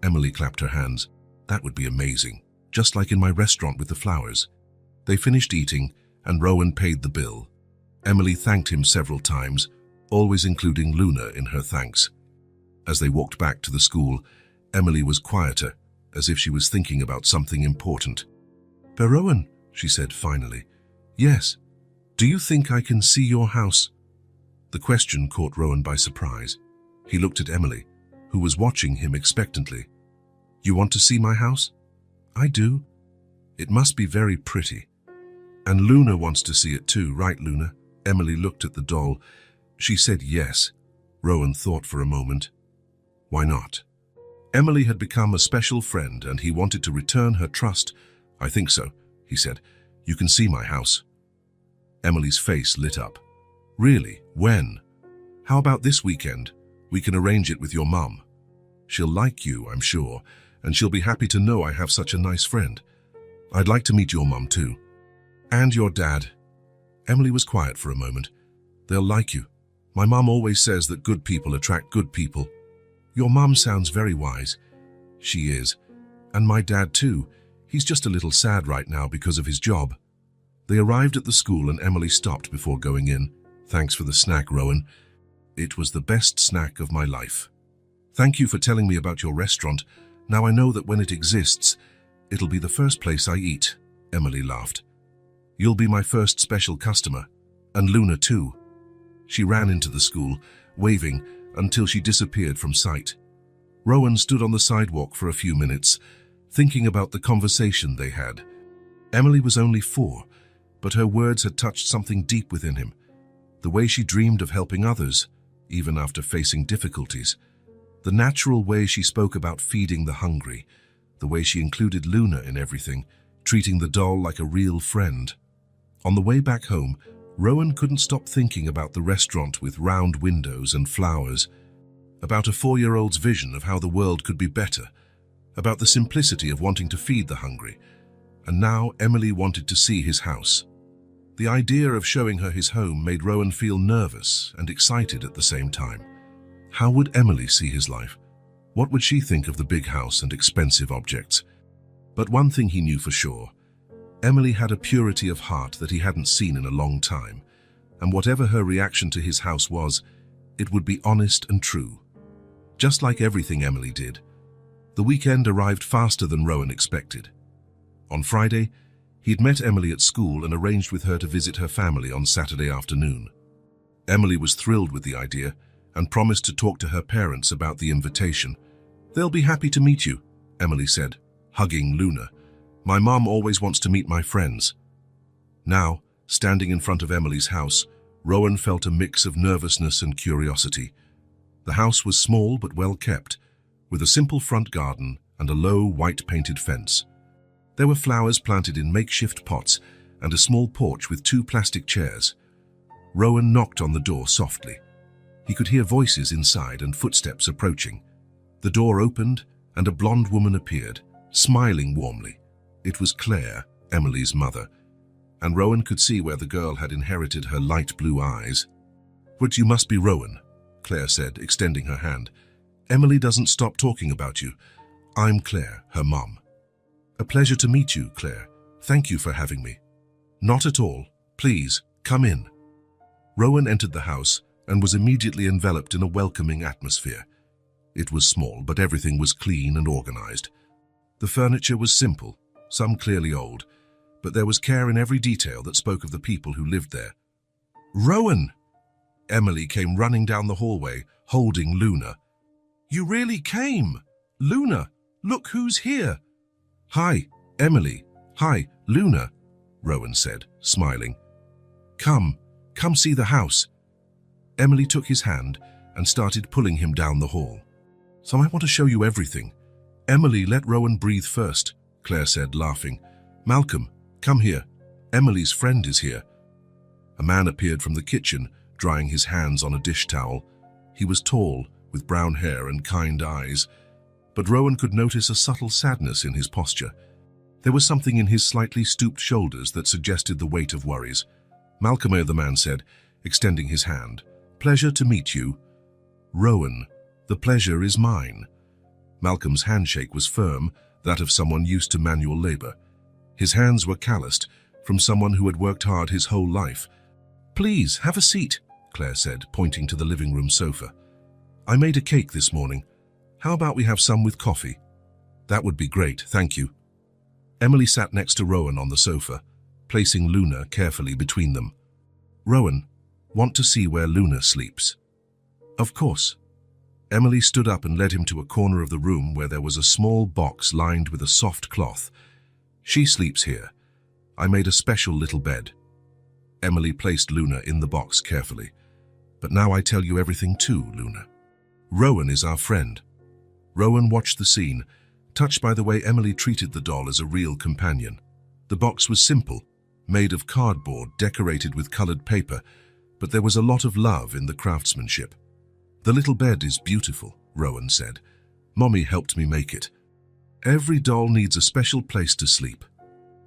Emily clapped her hands. That would be amazing, just like in my restaurant with the flowers. They finished eating, and Rowan paid the bill. Emily thanked him several times, always including Luna in her thanks. As they walked back to the school, Emily was quieter, as if she was thinking about something important. "But Rowan," she said finally. "Yes. Do you think I can see your house?" The question caught Rowan by surprise. He looked at Emily, who was watching him expectantly. "You want to see my house?" "I do. It must be very pretty." "And Luna wants to see it too, right, Luna?" Emily looked at the doll. She said yes. Rowan thought for a moment. Why not? Emily had become a special friend and he wanted to return her trust. "I think so," he said. "You can see my house." Emily's face lit up. "Really? When?" "How about this weekend? We can arrange it with your mum. She'll like you, I'm sure, and she'll be happy to know I have such a nice friend. I'd like to meet your mum too. And your dad." Emily was quiet for a moment. "They'll like you. My mum always says that good people attract good people." "Your mum sounds very wise." "She is. And my dad too. He's just a little sad right now because of his job." They arrived at the school and Emily stopped before going in. "Thanks for the snack, Rowan. It was the best snack of my life. Thank you for telling me about your restaurant. Now I know that when it exists, it'll be the first place I eat." Emily laughed. "You'll be my first special customer. And Luna too." She ran into the school, waving, until she disappeared from sight. Rowan stood on the sidewalk for a few minutes, thinking about the conversation they had. Emily was only 4, but her words had touched something deep within him. The way she dreamed of helping others, even after facing difficulties. The natural way she spoke about feeding the hungry. The way she included Luna in everything, treating the doll like a real friend. On the way back home, Rowan couldn't stop thinking about the restaurant with round windows and flowers, about a 4-year-old's vision of how the world could be better, about the simplicity of wanting to feed the hungry. And now Emily wanted to see his house. The idea of showing her his home made Rowan feel nervous and excited at the same time. How would Emily see his life? What would she think of the big house and expensive objects? But one thing he knew for sure. Emily had a purity of heart that he hadn't seen in a long time, and whatever her reaction to his house was, it would be honest and true. Just like everything Emily did. The weekend arrived faster than Rowan expected. On Friday, he'd met Emily at school and arranged with her to visit her family on Saturday afternoon. Emily was thrilled with the idea and promised to talk to her parents about the invitation. "They'll be happy to meet you," Emily said, hugging Luna. "My mom always wants to meet my friends." Now, standing in front of Emily's house, Rowan felt a mix of nervousness and curiosity. The house was small but well kept, with a simple front garden and a low white-painted fence. There were flowers planted in makeshift pots and a small porch with 2 plastic chairs. Rowan knocked on the door softly. He could hear voices inside and footsteps approaching. The door opened and a blonde woman appeared, smiling warmly. It was Claire, Emily's mother, and Rowan could see where the girl had inherited her light blue eyes. "But you must be Rowan," Claire said, extending her hand. "Emily doesn't stop talking about you. I'm Claire, her mom." "A pleasure to meet you, Claire. Thank you for having me." "Not at all. Please, come in." Rowan entered the house and was immediately enveloped in a welcoming atmosphere. It was small, but everything was clean and organized. The furniture was simple, some clearly old, but there was care in every detail that spoke of the people who lived there. "Rowan!" Emily came running down the hallway, holding Luna. "You really came! Luna, look who's here!" "Hi, Emily. Hi, Luna," Rowan said, smiling. Come see the house." Emily took his hand and started pulling him down the hall. "So I want to show you everything." "Emily, let Rowan breathe first," Claire said, laughing. "Malcolm, come here. Emily's friend is here." A man appeared from the kitchen, drying his hands on a dish towel. He was tall, with brown hair and kind eyes, but Rowan could notice a subtle sadness in his posture. There was something in his slightly stooped shoulders that suggested the weight of worries. "Malcolm," the man said, extending his hand. "Pleasure to meet you." "Rowan, the pleasure is mine." Malcolm's handshake was firm, that of someone used to manual labor. His hands were calloused, from someone who had worked hard his whole life. "Please, have a seat," Claire said, pointing to the living room sofa. "I made a cake this morning. How about we have some with coffee?" "That would be great, thank you." Emily sat next to Rowan on the sofa, placing Luna carefully between them. "Rowan, want to see where Luna sleeps?" "Of course." Emily stood up and led him to a corner of the room where there was a small box lined with a soft cloth. "She sleeps here. I made a special little bed." Emily placed Luna in the box carefully. "But now I tell you everything too, Luna. Rowan is our friend." Rowan watched the scene, touched by the way Emily treated the doll as a real companion. The box was simple, made of cardboard decorated with colored paper, but there was a lot of love in the craftsmanship. "The little bed is beautiful," Rowan said. "Mommy helped me make it. Every doll needs a special place to sleep."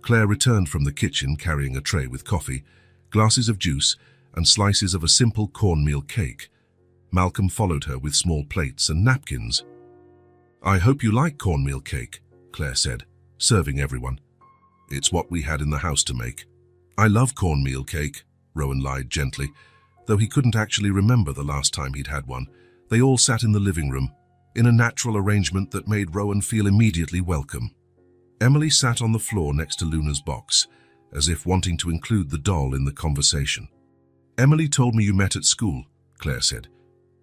Claire returned from the kitchen carrying a tray with coffee, glasses of juice, and slices of a simple cornmeal cake. Malcolm followed her with small plates and napkins. "I hope you like cornmeal cake," Claire said, serving everyone. "It's what we had in the house to make." "I love cornmeal cake," Rowan lied gently, though he couldn't actually remember the last time he'd had one. They all sat in the living room, in a natural arrangement that made Rowan feel immediately welcome. Emily sat on the floor next to Luna's box, as if wanting to include the doll in the conversation. "Emily told me you met at school," Claire said.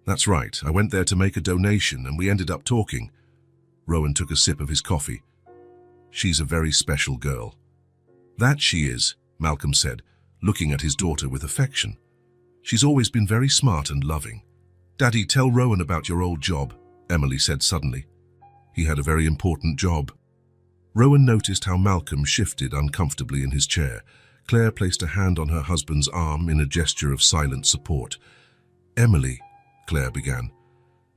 "That's right, I went there to make a donation and we ended up talking." Rowan took a sip of his coffee. "She's a very special girl." "That she is," Malcolm said, looking at his daughter with affection. "She's always been very smart and loving." "Daddy, tell Rowan about your old job," Emily said suddenly. "He had a very important job." Rowan noticed how Malcolm shifted uncomfortably in his chair. Claire placed a hand on her husband's arm in a gesture of silent support. "Emily," Claire began.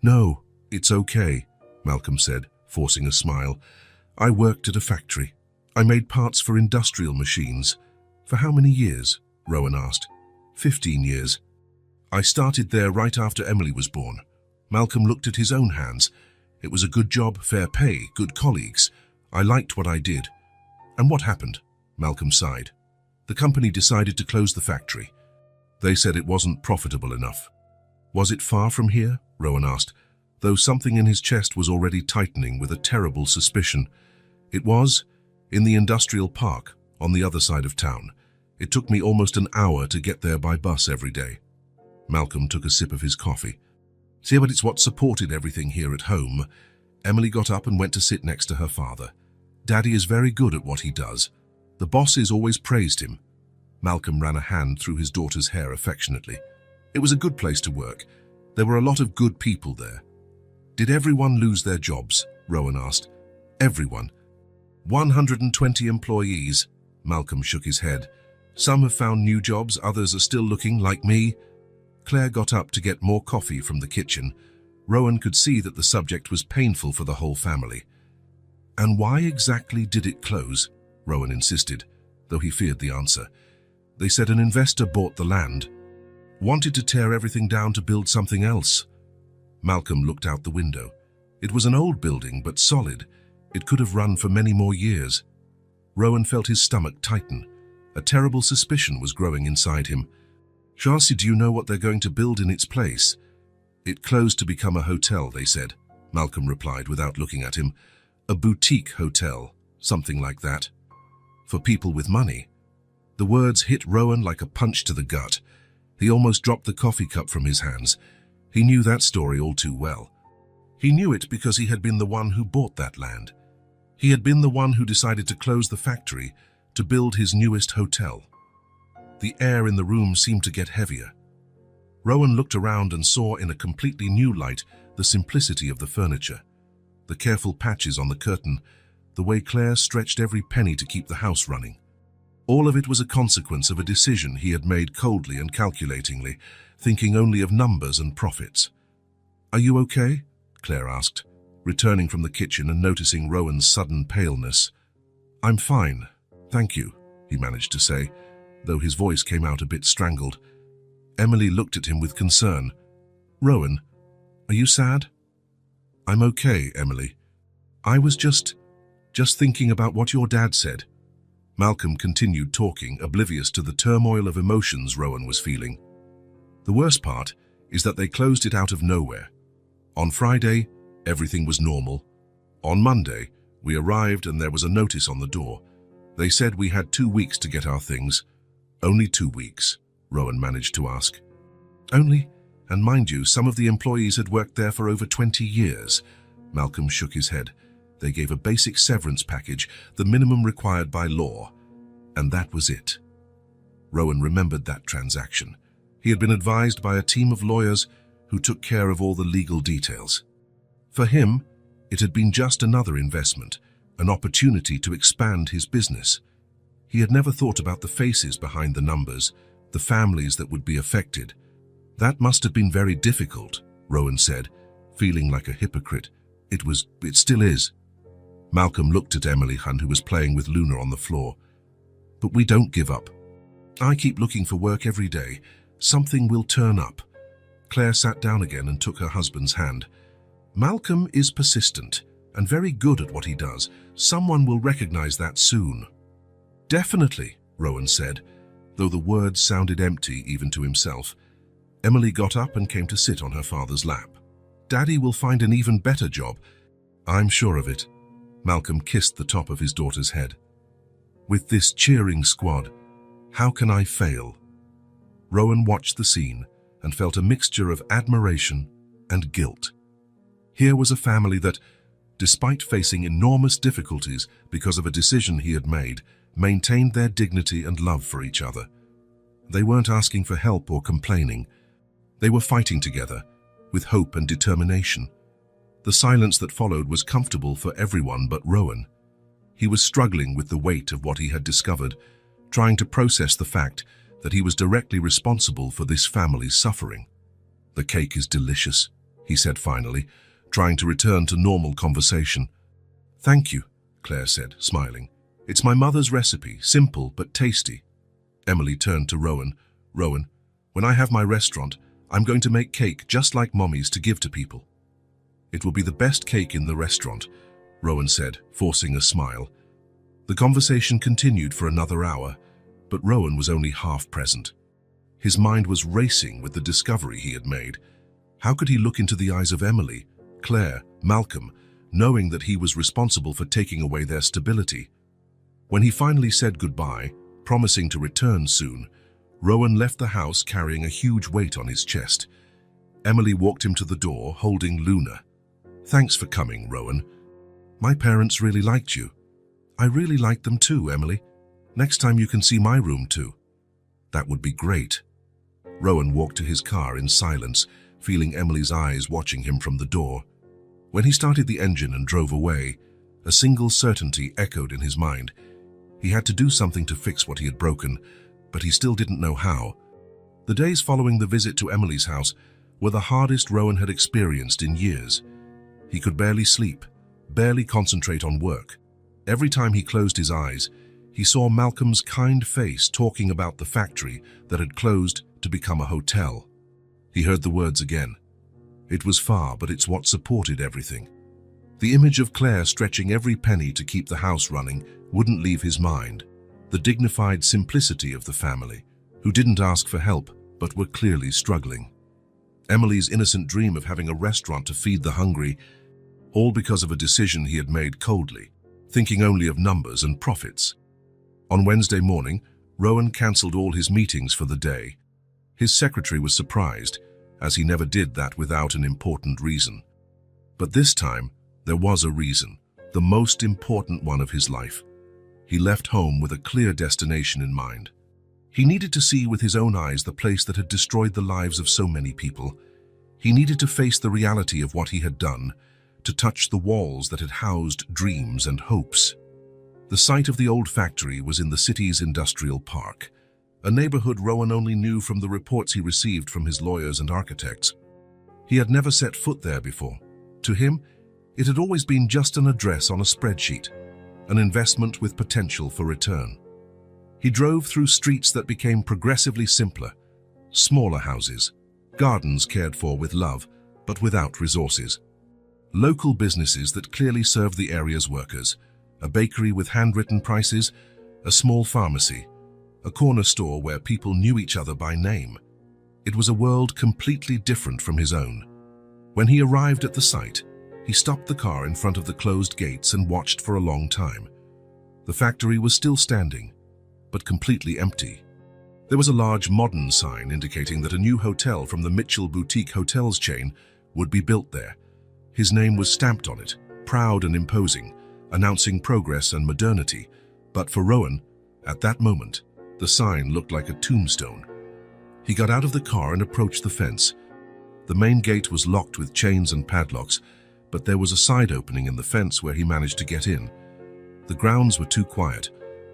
"No, it's okay," Malcolm said, forcing a smile. "I worked at a factory. I made parts for industrial machines." "For how many years?" Rowan asked. 15 years. "I started there right after Emily was born." Malcolm looked at his own hands. "It was a good job, fair pay, good colleagues. I liked what I did." "And what happened?" Malcolm sighed. "The company decided to close the factory. They said it wasn't profitable enough." "Was it far from here?" Rowan asked, though something in his chest was already tightening with a terrible suspicion. "It was, in the industrial park, on the other side of town. It took me almost an hour to get there by bus every day." Malcolm took a sip of his coffee. "See, but it's what supported everything here at home." Emily got up and went to sit next to her father. "Daddy is very good at what he does. The bosses always praised him." Malcolm ran a hand through his daughter's hair affectionately. "It was a good place to work. There were a lot of good people there." "Did everyone lose their jobs?" Rowan asked. "Everyone. 120 employees." Malcolm shook his head. "Some have found new jobs, others are still looking, like me." Claire got up to get more coffee from the kitchen. Rowan could see that the subject was painful for the whole family. "And why exactly did it close?" Rowan insisted, though he feared the answer. "They said an investor bought the land, wanted to tear everything down to build something else." Malcolm looked out the window. It was an old building, but solid. It could have run for many more years. Rowan felt his stomach tighten. A terrible suspicion was growing inside him. "Chelsea, do you know what they're going to build in its place?" "It closed to become a hotel," they said, Malcolm replied without looking at him. "A boutique hotel, something like that. For people with money." The words hit Rowan like a punch to the gut. He almost dropped the coffee cup from his hands. He knew that story all too well. He knew it because he had been the one who bought that land. He had been the one who decided to close the factory to build his newest hotel. The air in the room seemed to get heavier. Rowan looked around and saw in a completely new light the simplicity of the furniture, the careful patches on the curtain, the way Claire stretched every penny to keep the house running. All of it was a consequence of a decision he had made coldly and calculatingly, thinking only of numbers and profits. "Are you okay?" Claire asked. returning from the kitchen and noticing Rowan's sudden paleness. "I'm fine, thank you," he managed to say, though his voice came out a bit strangled. Emily looked at him with concern. "Rowan, are you sad?" "I'm okay, Emily. I was just thinking about what your dad said." Malcolm continued talking, oblivious to the turmoil of emotions Rowan was feeling. "The worst part is that they closed it out of nowhere. On Friday, everything was normal. On Monday, we arrived and there was a notice on the door. They said we had 2 weeks to get our things." "Only 2 weeks?" Rowan managed to ask. "Only, and mind you, some of the employees had worked there for over 20 years. Malcolm shook his head. "They gave a basic severance package, the minimum required by law. And that was it." Rowan remembered that transaction. He had been advised by a team of lawyers who took care of all the legal details. For him, it had been just another investment, an opportunity to expand his business. He had never thought about the faces behind the numbers, the families that would be affected. "That must have been very difficult," Rowan said, feeling like a hypocrite. It still is." Malcolm looked at Emily Hunt, who was playing with Luna on the floor. "But we don't give up. I keep looking for work every day. Something will turn up." Claire sat down again and took her husband's hand. "Malcolm is persistent and very good at what he does. Someone will recognize that soon." "Definitely," Rowan said, though the words sounded empty even to himself. Emily got up and came to sit on her father's lap. "Daddy will find an even better job." "I'm sure of it." Malcolm kissed the top of his daughter's head. "With this cheering squad, how can I fail?" Rowan watched the scene and felt a mixture of admiration and guilt. Here was a family that, despite facing enormous difficulties because of a decision he had made, maintained their dignity and love for each other. They weren't asking for help or complaining. They were fighting together, with hope and determination. The silence that followed was comfortable for everyone but Rowan. He was struggling with the weight of what he had discovered, trying to process the fact that he was directly responsible for this family's suffering. "The cake is delicious," he said finally, trying to return to normal conversation. "Thank you," Claire said, smiling. "It's my mother's recipe, simple but tasty." Emily turned to Rowan. "Rowan, when I have my restaurant, I'm going to make cake just like Mommy's to give to people." "It will be the best cake in the restaurant," Rowan said, forcing a smile. The conversation continued for another hour, but Rowan was only half present. His mind was racing with the discovery he had made. How could he look into the eyes of Emily, Claire, Malcolm, knowing that he was responsible for taking away their stability? When he finally said goodbye, promising to return soon, Rowan left the house carrying a huge weight on his chest. Emily walked him to the door, holding Luna. "Thanks for coming, Rowan. My parents really liked you." "I really liked them too, Emily. Next time you can see my room too." "That would be great." Rowan walked to his car in silence, feeling Emily's eyes watching him from the door. When he started the engine and drove away, a single certainty echoed in his mind. He had to do something to fix what he had broken, but he still didn't know how. The days following the visit to Emily's house were the hardest Rowan had experienced in years. He could barely sleep, barely concentrate on work. Every time he closed his eyes, he saw Malcolm's kind face talking about the factory that had closed to become a hotel. He heard the words again. It was far, but it's what supported everything. The image of Claire stretching every penny to keep the house running wouldn't leave his mind. The dignified simplicity of the family, who didn't ask for help but were clearly struggling. Emily's innocent dream of having a restaurant to feed the hungry, all because of a decision he had made coldly, thinking only of numbers and profits. On Wednesday morning, Rowan cancelled all his meetings for the day. His secretary was surprised, as he never did that without an important reason. But this time, there was a reason, the most important one of his life. He left home with a clear destination in mind. He needed to see with his own eyes the place that had destroyed the lives of so many people. He needed to face the reality of what he had done, to touch the walls that had housed dreams and hopes. The site of the old factory was in the city's industrial park, a neighborhood Rowan only knew from the reports he received from his lawyers and architects. He had never set foot there before. To him, It had always been just an address on a spreadsheet, an investment with potential for return. He drove through streets that became progressively simpler, smaller houses, gardens cared for with love, but without resources. Local businesses that clearly served the area's workers, a bakery with handwritten prices, a small pharmacy, a corner store where people knew each other by name. It was a world completely different from his own. When he arrived at the site, he stopped the car in front of the closed gates and watched for a long time. The factory was still standing, but completely empty. There was a large modern sign indicating that a new hotel from the Mitchell Boutique Hotels chain would be built there. His name was stamped on it, proud and imposing, announcing progress and modernity. But for Rowan, at that moment, the sign looked like a tombstone. He got out of the car and approached the fence. The main gate was locked with chains and padlocks, but there was a side opening in the fence where he managed to get in. The grounds were too quiet,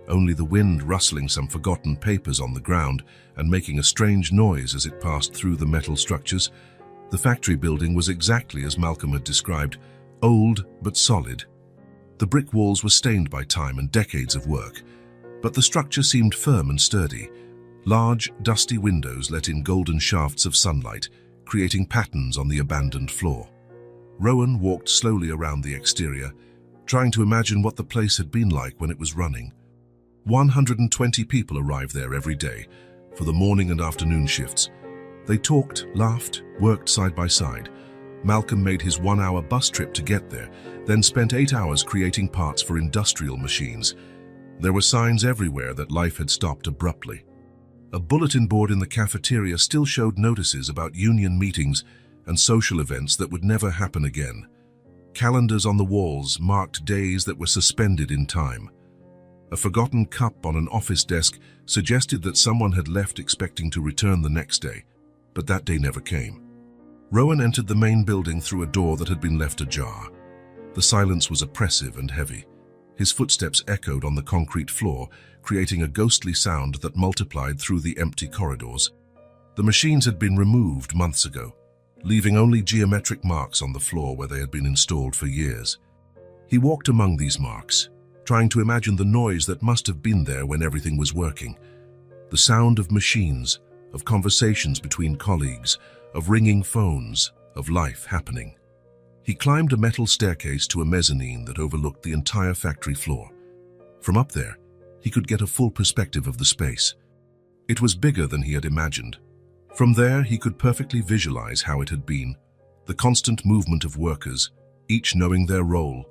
only the wind rustling some forgotten papers on the ground and making a strange noise as it passed through the metal structures. The factory building was exactly as Malcolm had described, old but solid. The brick walls were stained by time and decades of work, but the structure seemed firm and sturdy. Large, dusty windows let in golden shafts of sunlight, creating patterns on the abandoned floor. Rowan walked slowly around the exterior, trying to imagine what the place had been like when it was running. 120 people arrived there every day for the morning and afternoon shifts. They talked, laughed, worked side by side. Malcolm made his 1-hour bus trip to get there, then spent 8 hours creating parts for industrial machines. There were signs everywhere that life had stopped abruptly. A bulletin board in the cafeteria still showed notices about union meetings and social events that would never happen again. Calendars on the walls marked days that were suspended in time. A forgotten cup on an office desk suggested that someone had left expecting to return the next day, but that day never came. Rowan entered the main building through a door that had been left ajar. The silence was oppressive and heavy. His footsteps echoed on the concrete floor, creating a ghostly sound that multiplied through the empty corridors. The machines had been removed months ago, leaving only geometric marks on the floor where they had been installed for years. He walked among these marks, trying to imagine the noise that must have been there when everything was working. The sound of machines, of conversations between colleagues, of ringing phones, of life happening. He climbed a metal staircase to a mezzanine that overlooked the entire factory floor. From up there, he could get a full perspective of the space. It was bigger than he had imagined. From there, he could perfectly visualize how it had been, the constant movement of workers, each knowing their role,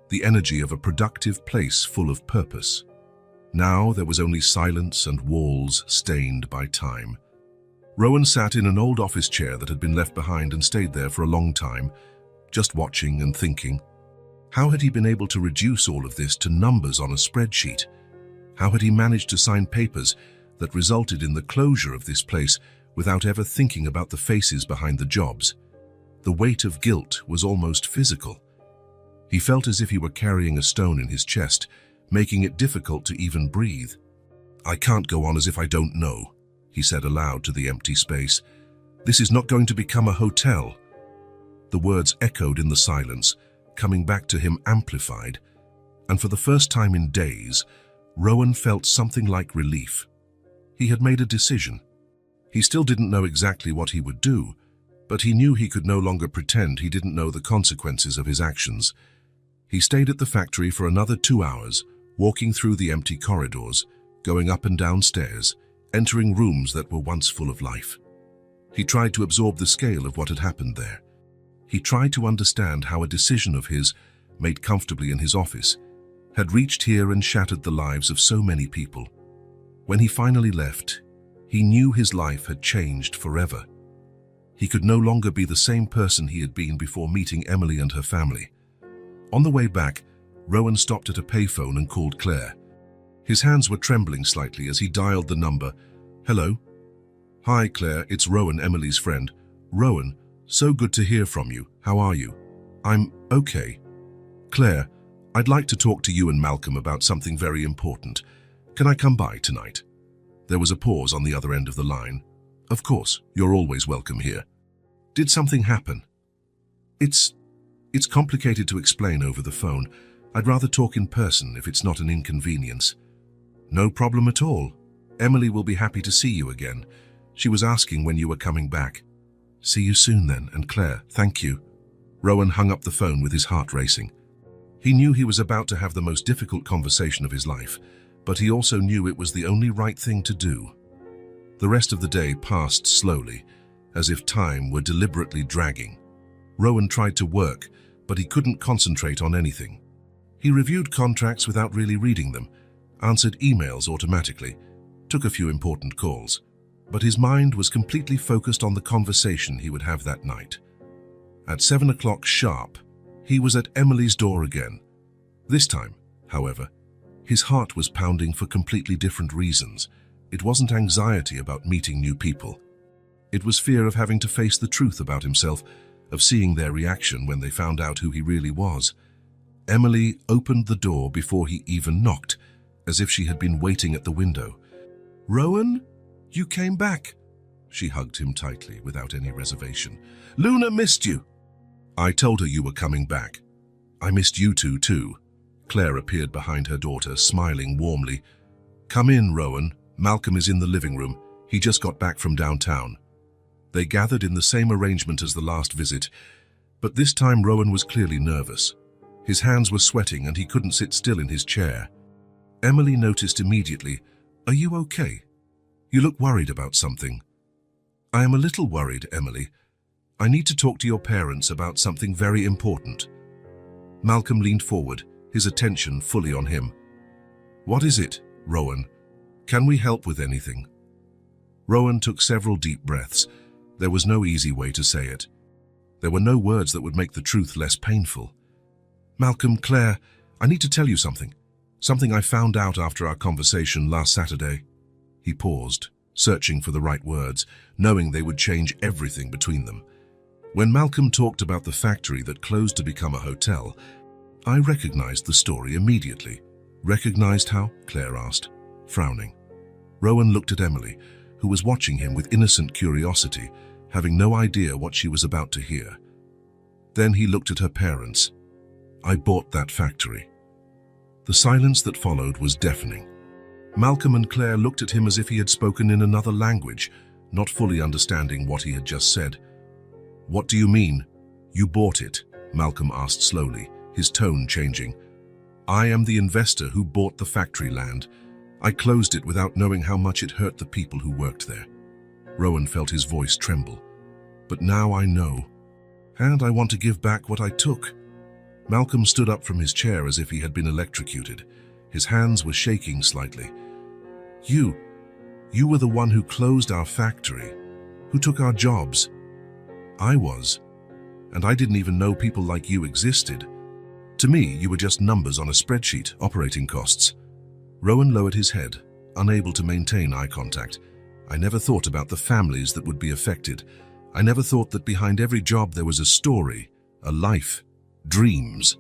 the energy of a productive place full of purpose. Now there was only silence and walls stained by time. Rowan sat in an old office chair that had been left behind and stayed there for a long time, just watching and thinking. How had he been able to reduce all of this to numbers on a spreadsheet? How had he managed to sign papers that resulted in the closure of this place without ever thinking about the faces behind the jobs? The weight of guilt was almost physical. He felt as if he were carrying a stone in his chest, making it difficult to even breathe. "I can't go on as if I don't know," he said aloud to the empty space. "This is not going to become a hotel." The words echoed in the silence, coming back to him amplified, and for the first time in days, Rowan felt something like relief. He had made a decision. He still didn't know exactly what he would do, but he knew he could no longer pretend he didn't know the consequences of his actions. He stayed at the factory for another 2 hours, walking through the empty corridors, going up and down stairs, entering rooms that were once full of life. He tried to absorb the scale of what had happened there. He tried to understand how a decision of his, made comfortably in his office, had reached here and shattered the lives of so many people. When he finally left, he knew his life had changed forever. He could no longer be the same person he had been before meeting Emily and her family. On the way back, Rowan stopped at a payphone and called Claire. His hands were trembling slightly as he dialed the number. "Hello?" "Hi, Claire, it's Rowan, Emily's friend." "Rowan, so good to hear from you. How are you?" "I'm okay." "Claire, I'd like to talk to you and Malcolm about something very important. Can I come by tonight?" There was a pause on the other end of the line. "Of course, you're always welcome here." "Did something happen?" It's complicated to explain over the phone. I'd rather talk in person if it's not an inconvenience. No problem at all. Emily will be happy to see you again. She was asking when you were coming back. See you soon then, and Claire, thank you. Rowan hung up the phone with his heart racing. He knew he was about to have the most difficult conversation of his life, but he also knew it was the only right thing to do. The rest of the day passed slowly, as if time were deliberately dragging. Rowan tried to work, but he couldn't concentrate on anything. He reviewed contracts without really reading them, answered emails automatically, took a few important calls, but his mind was completely focused on the conversation he would have that night. At 7 o'clock sharp, he was at Emily's door again. This time, however, his heart was pounding for completely different reasons. It wasn't anxiety about meeting new people. It was fear of having to face the truth about himself, of seeing their reaction when they found out who he really was. Emily opened the door before he even knocked, as if she had been waiting at the window. "Rowan, you came back." She hugged him tightly, without any reservation. "Luna missed you." "I told her you were coming back. I missed you two too." Claire appeared behind her daughter, smiling warmly. "Come in, Rowan. Malcolm is in the living room. He just got back from downtown." They gathered in the same arrangement as the last visit, but this time Rowan was clearly nervous. His hands were sweating and he couldn't sit still in his chair. Emily noticed immediately, "Are you okay? You look worried about something." "I am a little worried, Emily. I need to talk to your parents about something very important." Malcolm leaned forward, his attention fully on him. "What is it, Rowan? Can we help with anything?" Rowan took several deep breaths. There was no easy way to say it. There were no words that would make the truth less painful. "Malcolm, Claire, I need to tell you something. Something I found out after our conversation last Saturday." He paused, searching for the right words, knowing they would change everything between them. When Malcolm talked about the factory that closed to become a hotel, I recognized the story immediately. "Recognized how?" Claire asked, frowning. Rowan looked at Emily, who was watching him with innocent curiosity, having no idea what she was about to hear. Then he looked at her parents. "I bought that factory." The silence that followed was deafening. Malcolm and Claire looked at him as if he had spoken in another language, not fully understanding what he had just said. "What do you mean? You bought it?" Malcolm asked slowly, his tone changing. "I am the investor who bought the factory land. I closed it without knowing how much it hurt the people who worked there." Rowan felt his voice tremble. "But now I know. And I want to give back what I took." Malcolm stood up from his chair as if he had been electrocuted. His hands were shaking slightly. You were the one who closed our factory, who took our jobs." "I was. And I didn't even know people like you existed. To me, you were just numbers on a spreadsheet, operating costs." Rowan lowered his head, unable to maintain eye contact. "I never thought about the families that would be affected. I never thought that behind every job there was a story, a life, dreams."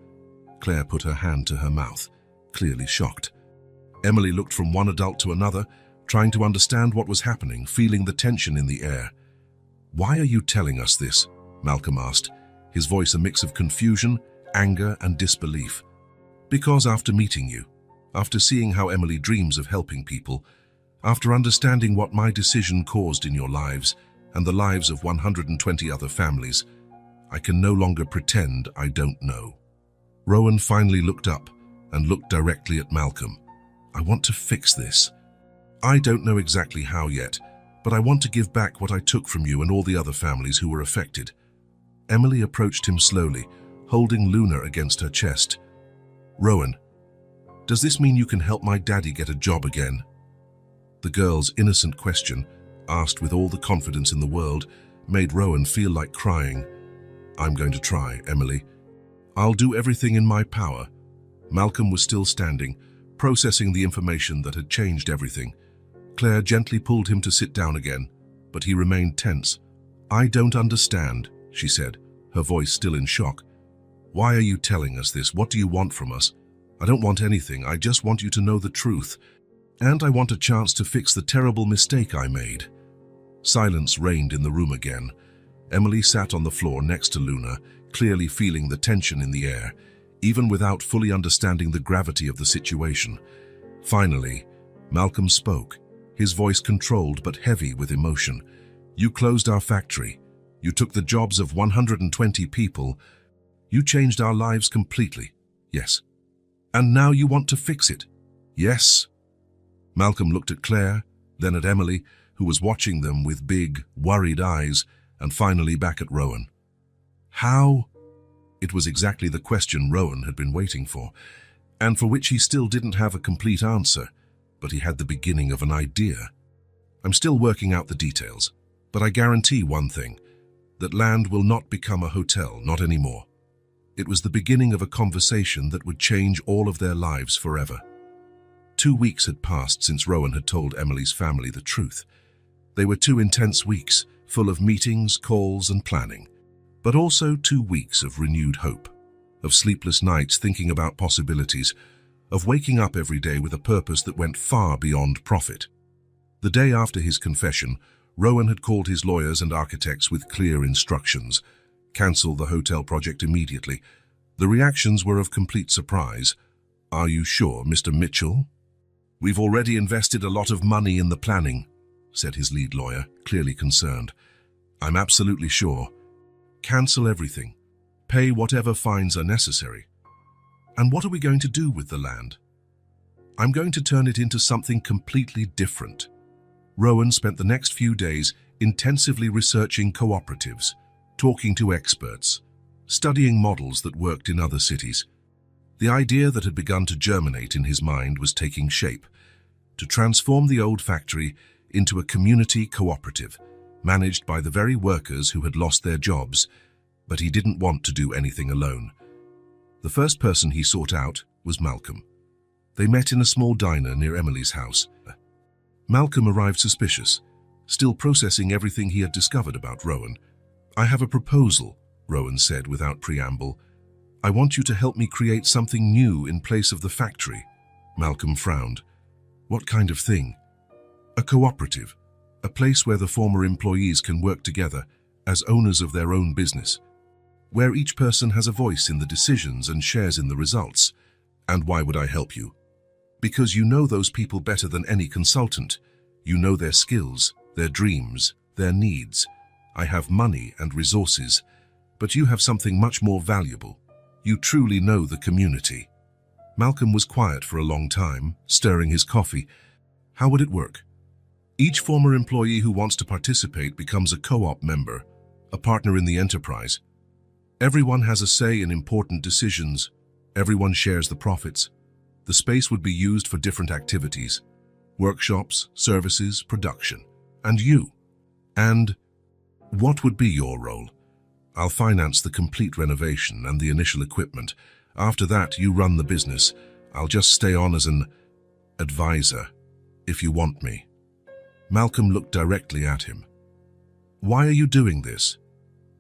Claire put her hand to her mouth, clearly shocked. Emily looked from one adult to another, trying to understand what was happening, feeling the tension in the air. "Why are you telling us this?" Malcolm asked, his voice a mix of confusion, anger, and disbelief. "Because after meeting you, after seeing how Emily dreams of helping people, after understanding what my decision caused in your lives and the lives of 120 other families, I can no longer pretend I don't know." Rowan finally looked up and looked directly at Malcolm. "I want to fix this. I don't know exactly how yet, but I want to give back what I took from you and all the other families who were affected." Emily approached him slowly, holding Luna against her chest. "Rowan, does this mean you can help my daddy get a job again?" The girl's innocent question, asked with all the confidence in the world, made Rowan feel like crying. "I'm going to try, Emily. I'll do everything in my power." Malcolm was still standing, processing the information that had changed everything. Claire gently pulled him to sit down again, but he remained tense. "I don't understand," she said, her voice still in shock. "Why are you telling us this? What do you want from us?" "I don't want anything. I just want you to know the truth. And I want a chance to fix the terrible mistake I made." Silence reigned in the room again. Emily sat on the floor next to Luna, clearly feeling the tension in the air, even without fully understanding the gravity of the situation. Finally, Malcolm spoke, his voice controlled but heavy with emotion. "You closed our factory. You took the jobs of 120 people. You changed our lives completely. Yes. And now you want to fix it. Yes." Malcolm looked at Claire, then at Emily, who was watching them with big, worried eyes, and finally back at Rowan. How? It was exactly the question Rowan had been waiting for, and for which he still didn't have a complete answer, but he had the beginning of an idea. "I'm still working out the details, but I guarantee one thing, that land will not become a hotel, not anymore." It was the beginning of a conversation that would change all of their lives forever. 2 weeks had passed since Rowan had told Emily's family the truth. They were 2 intense weeks, full of meetings, calls, and planning, but also 2 weeks of renewed hope, of sleepless nights thinking about possibilities, of waking up every day with a purpose that went far beyond profit. The day after his confession, Rowan had called his lawyers and architects with clear instructions. Cancel the hotel project immediately. The reactions were of complete surprise. "Are you sure, Mr. Mitchell?" "We've already invested a lot of money in the planning," said his lead lawyer, clearly concerned. "I'm absolutely sure. Cancel everything. Pay whatever fines are necessary." "And what are we going to do with the land?" "I'm going to turn it into something completely different." Rowan spent the next few days intensively researching cooperatives, talking to experts, studying models that worked in other cities. The idea that had begun to germinate in his mind was taking shape, to transform the old factory into a community cooperative, managed by the very workers who had lost their jobs, but he didn't want to do anything alone. The first person he sought out was Malcolm. They met in a small diner near Emily's house. Malcolm arrived suspicious, still processing everything he had discovered about Rowan. "I have a proposal," Rowan said without preamble. "I want you to help me create something new in place of the factory." Malcolm frowned. "What kind of thing?" "A cooperative, a place where the former employees can work together as owners of their own business, where each person has a voice in the decisions and shares in the results." "And why would I help you?" "Because you know those people better than any consultant. You know their skills, their dreams, their needs. I have money and resources, but you have something much more valuable. You truly know the community." Malcolm was quiet for a long time, stirring his coffee. "How would it work?" "Each former employee who wants to participate becomes a co-op member, a partner in the enterprise. Everyone has a say in important decisions. Everyone shares the profits. The space would be used for different activities: workshops, services, production. And you. And what would be your role?" "I'll finance the complete renovation and the initial equipment. After that, you run the business. I'll just stay on as an advisor, if you want me." Malcolm looked directly at him. "Why are you doing this?"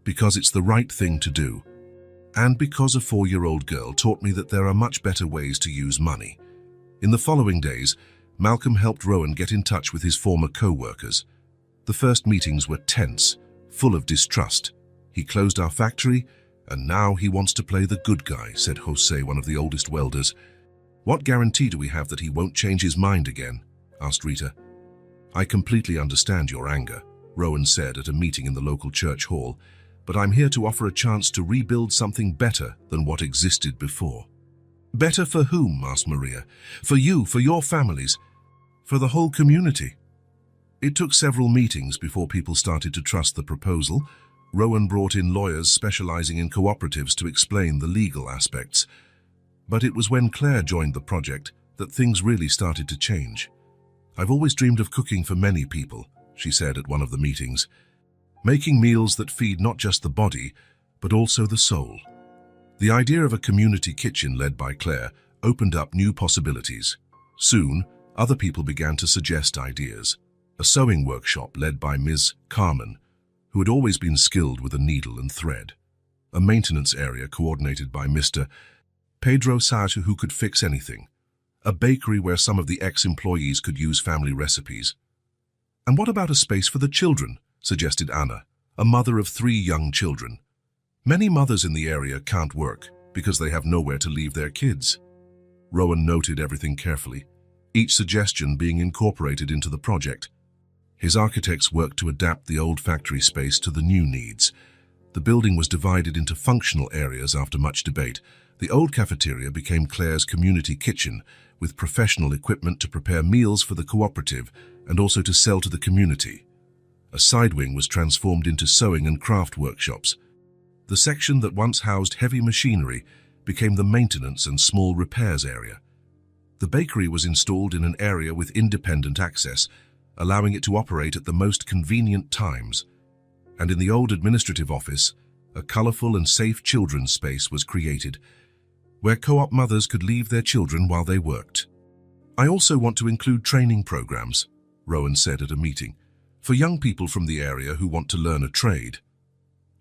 "Because it's the right thing to do. And because a 4-year-old girl taught me that there are much better ways to use money." In the following days, Malcolm helped Rowan get in touch with his former co-workers. The first meetings were tense, full of distrust. "He closed our factory, and now he wants to play the good guy," said Jose, one of the oldest welders. "What guarantee do we have that he won't change his mind again?" asked Rita. "I completely understand your anger," Rowan said at a meeting in the local church hall, "but I'm here to offer a chance to rebuild something better than what existed before." "Better for whom?" asked Maria. "For you, for your families, for the whole community." It took several meetings before people started to trust the proposal. Rowan brought in lawyers specializing in cooperatives to explain the legal aspects. But it was when Claire joined the project that things really started to change. "I've always dreamed of cooking for many people," she said at one of the meetings. "Making meals that feed not just the body, but also the soul." The idea of a community kitchen led by Claire opened up new possibilities. Soon, other people began to suggest ideas. A sewing workshop led by Ms. Carmen, who had always been skilled with a needle and thread. A maintenance area coordinated by Mr. Pedro Sato, who could fix anything. A bakery where some of the ex-employees could use family recipes. "And what about a space for the children?" suggested Anna, a mother of 3 young children. Many mothers in the area can't work because they have nowhere to leave their kids. Rowan noted everything carefully, each suggestion being incorporated into the project. His architects worked to adapt the old factory space to the new needs. The building was divided into functional areas after much debate. The old cafeteria became Claire's community kitchen, with professional equipment to prepare meals for the cooperative and also to sell to the community. A side wing was transformed into sewing and craft workshops. The section that once housed heavy machinery became the maintenance and small repairs area. The bakery was installed in an area with independent access, allowing it to operate at the most convenient times. And in the old administrative office, a colorful and safe children's space was created, where co-op mothers could leave their children while they worked. "I also want to include training programs," Rowan said at a meeting, "for young people from the area who want to learn a trade."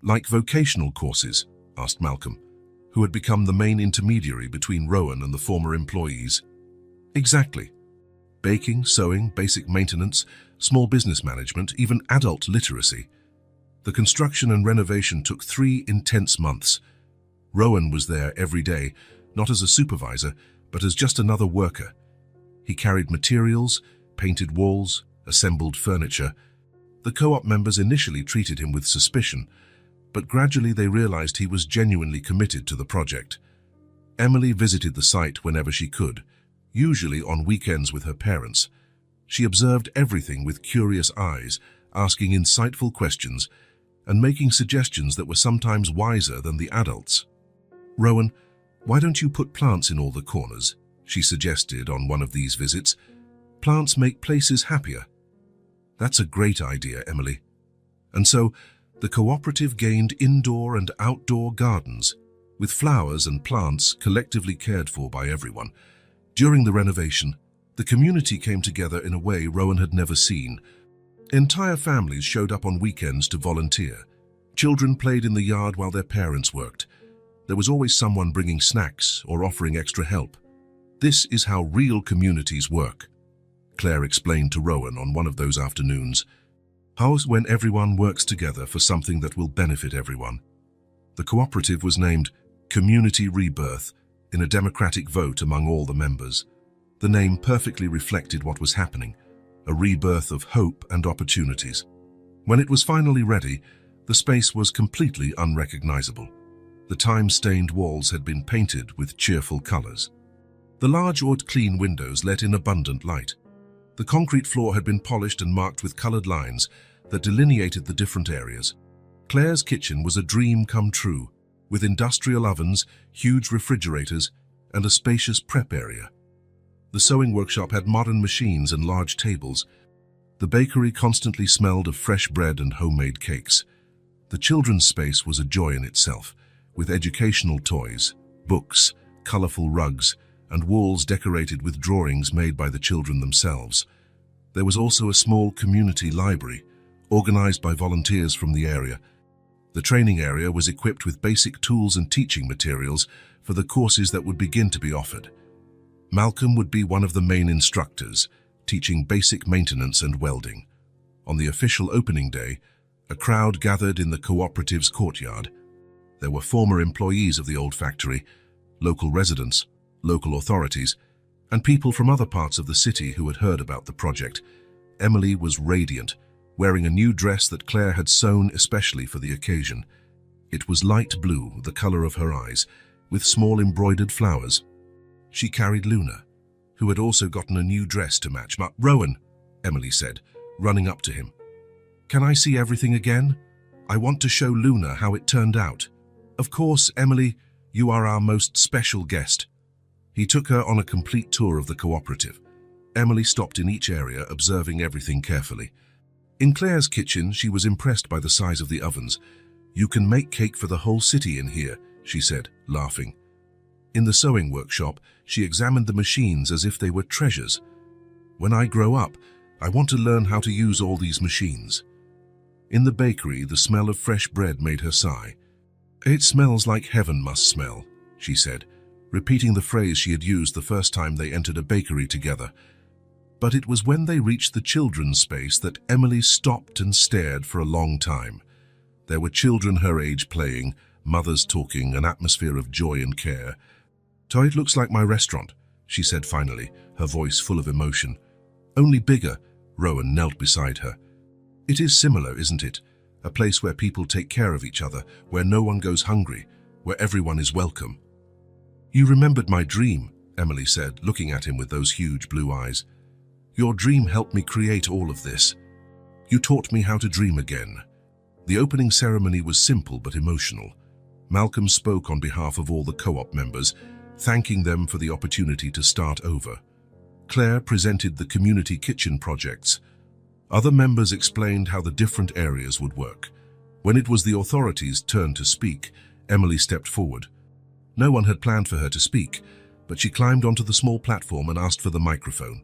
"Like vocational courses?" asked Malcolm, who had become the main intermediary between Rowan and the former employees. "Exactly. Baking, sewing, basic maintenance, small business management, even adult literacy. The construction and renovation took 3 intense months. Rowan was there every day, not as a supervisor, but as just another worker. He carried materials, painted walls, assembled furniture. The co-op members initially treated him with suspicion, but gradually they realized he was genuinely committed to the project. Emily visited the site whenever she could, usually on weekends with her parents. She observed everything with curious eyes, asking insightful questions and making suggestions that were sometimes wiser than the adults. "Rowan, why don't you put plants in all the corners?" she suggested on one of these visits. "Plants make places happier." "That's a great idea, Emily." And so, the cooperative gained indoor and outdoor gardens, with flowers and plants collectively cared for by everyone. During the renovation, the community came together in a way Rowan had never seen. Entire families showed up on weekends to volunteer. Children played in the yard while their parents worked. There was always someone bringing snacks or offering extra help. "This is how real communities work," Claire explained to Rowan on one of those afternoons. "How's when everyone works together for something that will benefit everyone?" The cooperative was named Community Rebirth in a democratic vote among all the members. The name perfectly reflected what was happening, a rebirth of hope and opportunities. When it was finally ready, the space was completely unrecognizable. The time-stained walls had been painted with cheerful colors. The large or clean windows let in abundant light. The concrete floor had been polished and marked with colored lines that delineated the different areas. Claire's kitchen was a dream come true, with industrial ovens, huge refrigerators, and a spacious prep area. The sewing workshop had modern machines and large tables. The bakery constantly smelled of fresh bread and homemade cakes. The children's space was a joy in itself, with educational toys, books, colorful rugs, and walls decorated with drawings made by the children themselves. There was also a small community library, organized by volunteers from the area. The training area was equipped with basic tools and teaching materials for the courses that would begin to be offered. Malcolm would be one of the main instructors, teaching basic maintenance and welding. On the official opening day, a crowd gathered in the cooperative's courtyard. There were former employees of the old factory, local residents, local authorities, and people from other parts of the city who had heard about the project. Emily was radiant, wearing a new dress that Claire had sewn especially for the occasion. It was light blue, the color of her eyes, with small embroidered flowers. She carried Luna, who had also gotten a new dress to match. "Rowan," Emily said, running up to him. "Can I see everything again? I want to show Luna how it turned out." "Of course, Emily, you are our most special guest." He took her on a complete tour of the cooperative. Emily stopped in each area, observing everything carefully. In Claire's kitchen, she was impressed by the size of the ovens. "You can make cake for the whole city in here," she said, laughing. In the sewing workshop, she examined the machines as if they were treasures. "When I grow up, I want to learn how to use all these machines." In the bakery, the smell of fresh bread made her sigh. "It smells like heaven must smell," she said, repeating the phrase she had used the first time they entered a bakery together. But it was when they reached the children's space that Emily stopped and stared for a long time. There were children her age playing, mothers talking, an atmosphere of joy and care. "So it looks like my restaurant," she said finally, her voice full of emotion. "Only bigger." Rowan knelt beside her. "It is similar, isn't it? A place where people take care of each other, where no one goes hungry, where everyone is welcome." "You remembered my dream," Emily said, looking at him with those huge blue eyes. "Your dream helped me create all of this. You taught me how to dream again." The opening ceremony was simple but emotional. Malcolm spoke on behalf of all the co-op members, thanking them for the opportunity to start over. Claire presented the community kitchen projects. Other members explained how the different areas would work. When it was the authorities' turn to speak, Emily stepped forward. No one had planned for her to speak, but she climbed onto the small platform and asked for the microphone.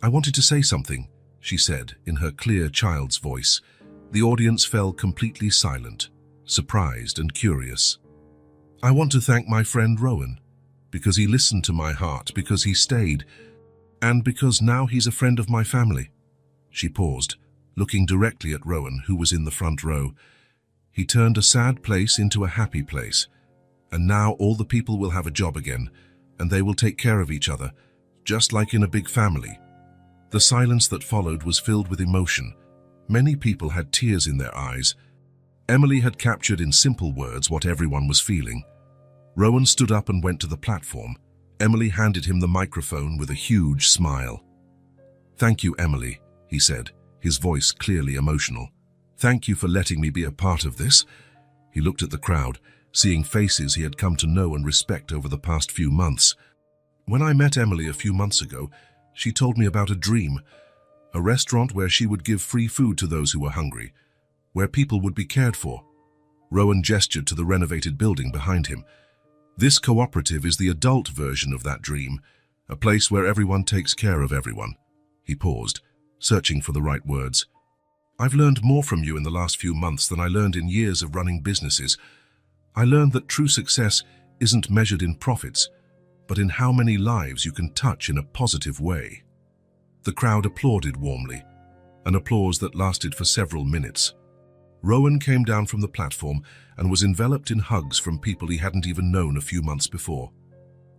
"I wanted to say something," she said in her clear child's voice. The audience fell completely silent, surprised and curious. "I want to thank my friend Rowan, because he listened to my heart, because he stayed, and because now he's a friend of my family." She paused, looking directly at Rowan, who was in the front row. "He turned a sad place into a happy place, and now all the people will have a job again, and they will take care of each other, just like in a big family." The silence that followed was filled with emotion. Many people had tears in their eyes. Emily had captured in simple words what everyone was feeling. Rowan stood up and went to the platform. Emily handed him the microphone with a huge smile. "Thank you, Emily," he said, his voice clearly emotional. "Thank you for letting me be a part of this." He looked at the crowd, seeing faces he had come to know and respect over the past few months. "When I met Emily a few months ago, she told me about a dream, a restaurant where she would give free food to those who were hungry, where people would be cared for." Rowan gestured to the renovated building behind him. "This cooperative is the adult version of that dream, a place where everyone takes care of everyone." He paused, searching for the right words. "I've learned more from you in the last few months than I learned in years of running businesses. I learned that true success isn't measured in profits, but in how many lives you can touch in a positive way." The crowd applauded warmly, an applause that lasted for several minutes. Rowan came down from the platform and was enveloped in hugs from people he hadn't even known a few months before.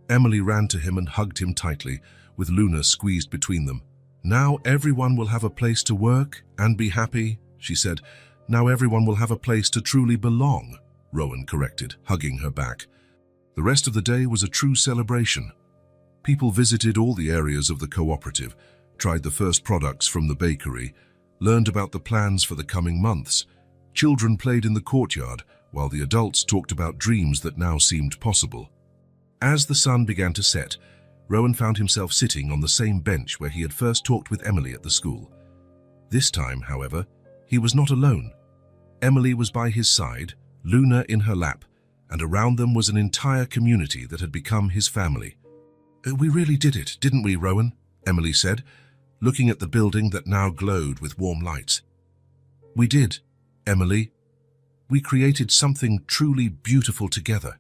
Emily ran to him and hugged him tightly, with Luna squeezed between them. "Now everyone will have a place to work and be happy," she said. "Now everyone will have a place to truly belong," Rowan corrected, hugging her back. The rest of the day was a true celebration. People visited all the areas of the cooperative, tried the first products from the bakery, learned about the plans for the coming months. Children played in the courtyard, while the adults talked about dreams that now seemed possible. As the sun began to set, Rowan found himself sitting on the same bench where he had first talked with Emily at the school. This time, however, he was not alone. Emily was by his side, Luna in her lap, and around them was an entire community that had become his family. "We really did it, didn't we, Rowan?" Emily said, looking at the building that now glowed with warm lights. "We did, Emily. We created something truly beautiful together.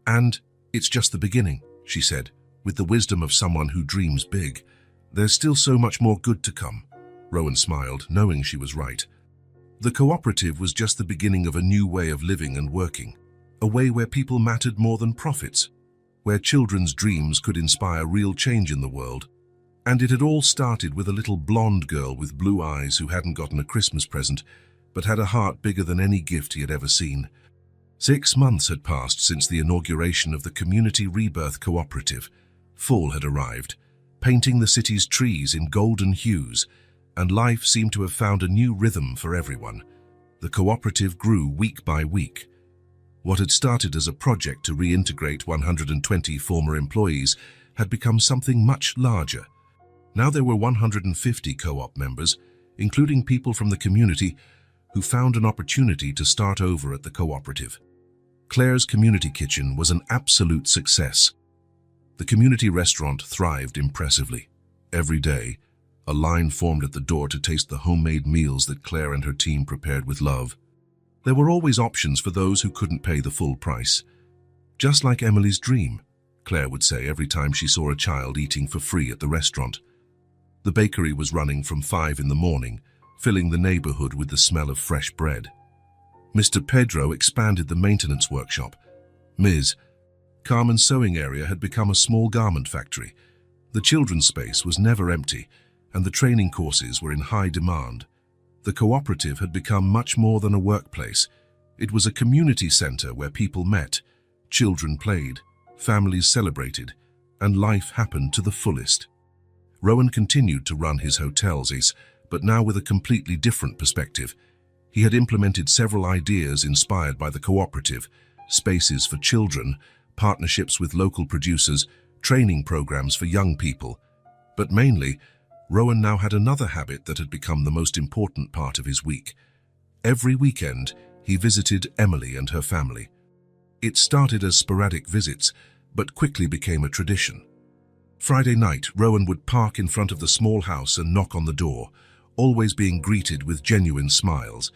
And it's just the beginning," she said, with the wisdom of someone who dreams big. "There's still so much more good to come." Rowan smiled, knowing she was right. The cooperative was just the beginning of a new way of living and working, a way where people mattered more than profits, where children's dreams could inspire real change in the world. And it had all started with a little blonde girl with blue eyes who hadn't gotten a Christmas present, but had a heart bigger than any gift he had ever seen. 6 months had passed since the inauguration of the Community Rebirth Cooperative. Fall had arrived, painting the city's trees in golden hues, and life seemed to have found a new rhythm for everyone. The cooperative grew week by week. What had started as a project to reintegrate 120 former employees had become something much larger. Now there were 150 co-op members, including people from the community, who found an opportunity to start over at the cooperative. Claire's community kitchen was an absolute success. The community restaurant thrived impressively. Every day, a line formed at the door to taste the homemade meals that Claire and her team prepared with love. There were always options for those who couldn't pay the full price. "Just like Emily's dream," Claire would say every time she saw a child eating for free at the restaurant. The bakery was running from 5 in the morning, filling the neighborhood with the smell of fresh bread. Mr. Pedro expanded the maintenance workshop. Ms. Carmen's sewing area had become a small garment factory. The children's space was never empty, and the training courses were in high demand. The cooperative had become much more than a workplace. It was a community center where people met, children played, families celebrated, and life happened to the fullest. Rowan continued to run his hotels, but now with a completely different perspective. He had implemented several ideas inspired by the cooperative: spaces for children, partnerships with local producers, training programs for young people. But mainly, Rowan now had another habit that had become the most important part of his week. Every weekend, he visited Emily and her family. It started as sporadic visits, but quickly became a tradition. Friday night, Rowan would park in front of the small house and knock on the door, always being greeted with genuine smiles.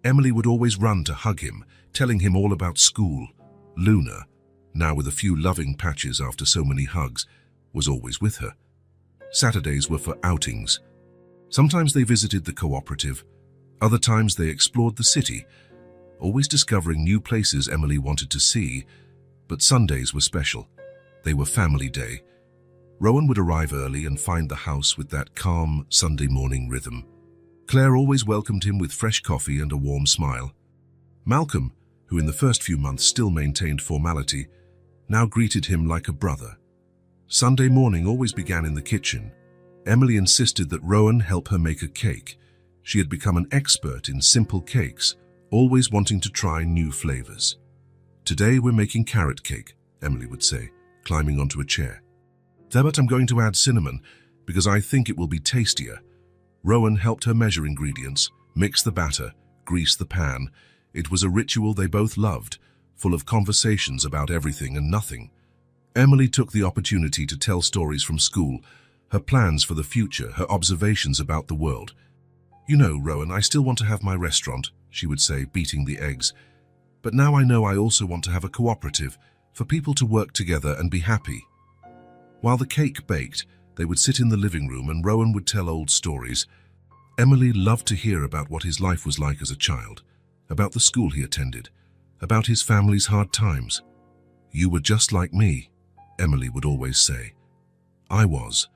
Emily would always run to hug him, telling him all about school. Luna, now with a few loving patches after so many hugs, was always with her. Saturdays were for outings. Sometimes they visited the cooperative, other times they explored the city, always discovering new places Emily wanted to see. But Sundays were special. They were family day. Rowan would arrive early and find the house with that calm Sunday morning rhythm. Claire always welcomed him with fresh coffee and a warm smile. Malcolm, who in the first few months still maintained formality, now greeted him like a brother. Sunday morning always began in the kitchen. Emily insisted that Rowan help her make a cake. She had become an expert in simple cakes, always wanting to try new flavors. "Today we're making carrot cake," Emily would say, climbing onto a chair. "But I'm going to add cinnamon, because I think it will be tastier." Rowan helped her measure ingredients, mix the batter, grease the pan. It was a ritual they both loved, full of conversations about everything and nothing. Emily took the opportunity to tell stories from school, her plans for the future, her observations about the world. "You know, Rowan, I still want to have my restaurant," she would say, beating the eggs. "But now I know I also want to have a cooperative, for people to work together and be happy." While the cake baked, they would sit in the living room and Rowan would tell old stories. Emily loved to hear about what his life was like as a child, about the school he attended, about his family's hard times. "You were just like me," Emily would always say. "I was,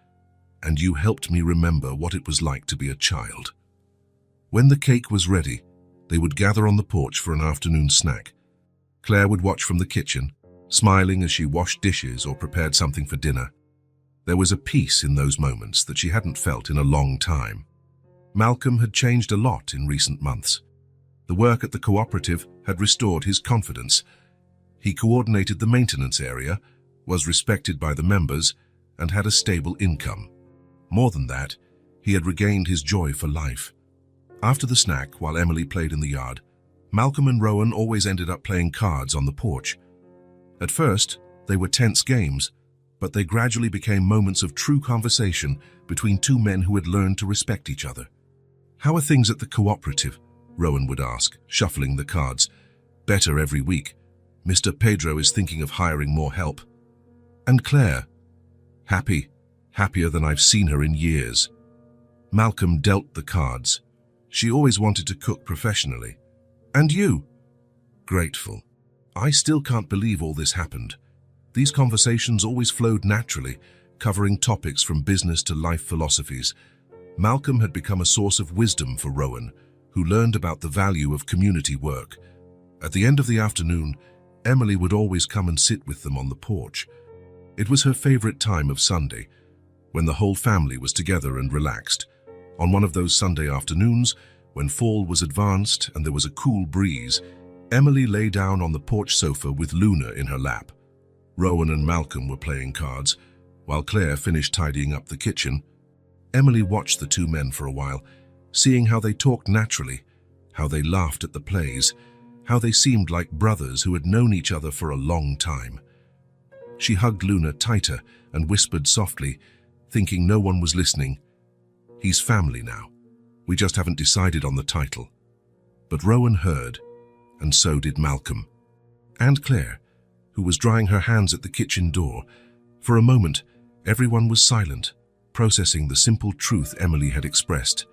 and you helped me remember what it was like to be a child." When the cake was ready, they would gather on the porch for an afternoon snack. Claire would watch from the kitchen, smiling as she washed dishes or prepared something for dinner. There was a peace in those moments that she hadn't felt in a long time. Malcolm had changed a lot in recent months. The work at the cooperative had restored his confidence. He coordinated the maintenance area, was respected by the members, and had a stable income. More than that, he had regained his joy for life. After the snack, while Emily played in the yard, Malcolm and Rowan always ended up playing cards on the porch. At first, they were tense games, but they gradually became moments of true conversation between two men who had learned to respect each other. "How are things at the cooperative?" Rowan would ask, shuffling the cards. "Better every week. Mr. Pedro is thinking of hiring more help." "And Claire?" "Happy. Happier than I've seen her in years." Malcolm dealt the cards. "She always wanted to cook professionally." "And you?" "Grateful. I still can't believe all this happened." These conversations always flowed naturally, covering topics from business to life philosophies. Malcolm had become a source of wisdom for Rowan, who learned about the value of community work. At the end of the afternoon, Emily would always come and sit with them on the porch. It was her favorite time of Sunday, when the whole family was together and relaxed. On one of those Sunday afternoons, when fall was advanced and there was a cool breeze, Emily lay down on the porch sofa with Luna in her lap. Rowan and Malcolm were playing cards, while Claire finished tidying up the kitchen. Emily watched the two men for a while, seeing how they talked naturally, how they laughed at the plays, how they seemed like brothers who had known each other for a long time. She hugged Luna tighter and whispered softly, thinking no one was listening, "He's family now. We just haven't decided on the title." But Rowan heard, and so did Malcolm. And Claire, who was drying her hands at the kitchen door. For a moment, everyone was silent, processing the simple truth Emily had expressed.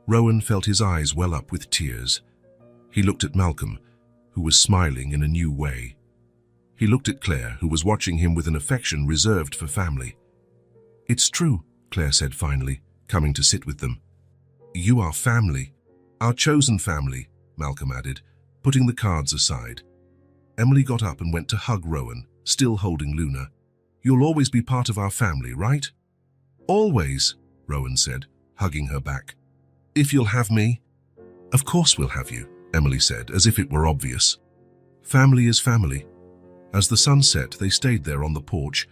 Rowan felt his eyes well up with tears. He looked at Malcolm, who was smiling in a new way. He looked at Claire, who was watching him with an affection reserved for family. "It's true," Claire said finally, coming to sit with them. "You are family. Our chosen family," Malcolm added, putting the cards aside. Emily got up and went to hug Rowan, still holding Luna. "You'll always be part of our family, right?" "Always," Rowan said, hugging her back. "If you'll have me." "Of course we'll have you," Emily said, as if it were obvious. Family is family. As the sun set, they stayed there on the porch,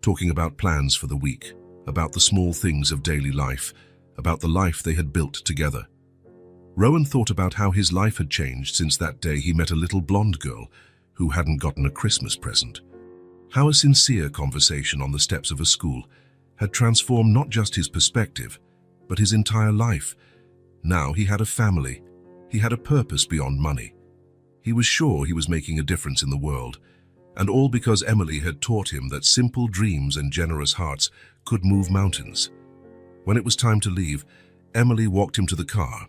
talking about plans for the week, about the small things of daily life, about the life they had built together. Rowan thought about how his life had changed since that day he met a little blonde girl who hadn't gotten a Christmas present. How a sincere conversation on the steps of a school had transformed not just his perspective, but his entire life. Now he had a family. He had a purpose beyond money. He was sure he was making a difference in the world, and all because Emily had taught him that simple dreams and generous hearts could move mountains. When it was time to leave, Emily walked him to the car.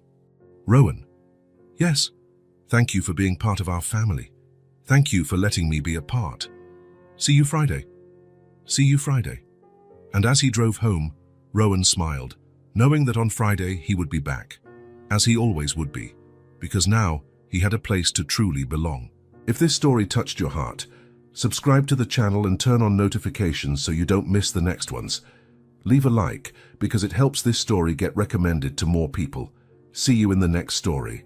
"Rowan." "Yes, thank you for being part of our family. Thank you for letting me be a part. See you Friday." "See you Friday." And as he drove home, Rowan smiled, knowing that on Friday he would be back, as he always would be, because now he had a place to truly belong. If this story touched your heart, subscribe to the channel and turn on notifications so you don't miss the next ones. Leave a like because it helps this story get recommended to more people. See you in the next story.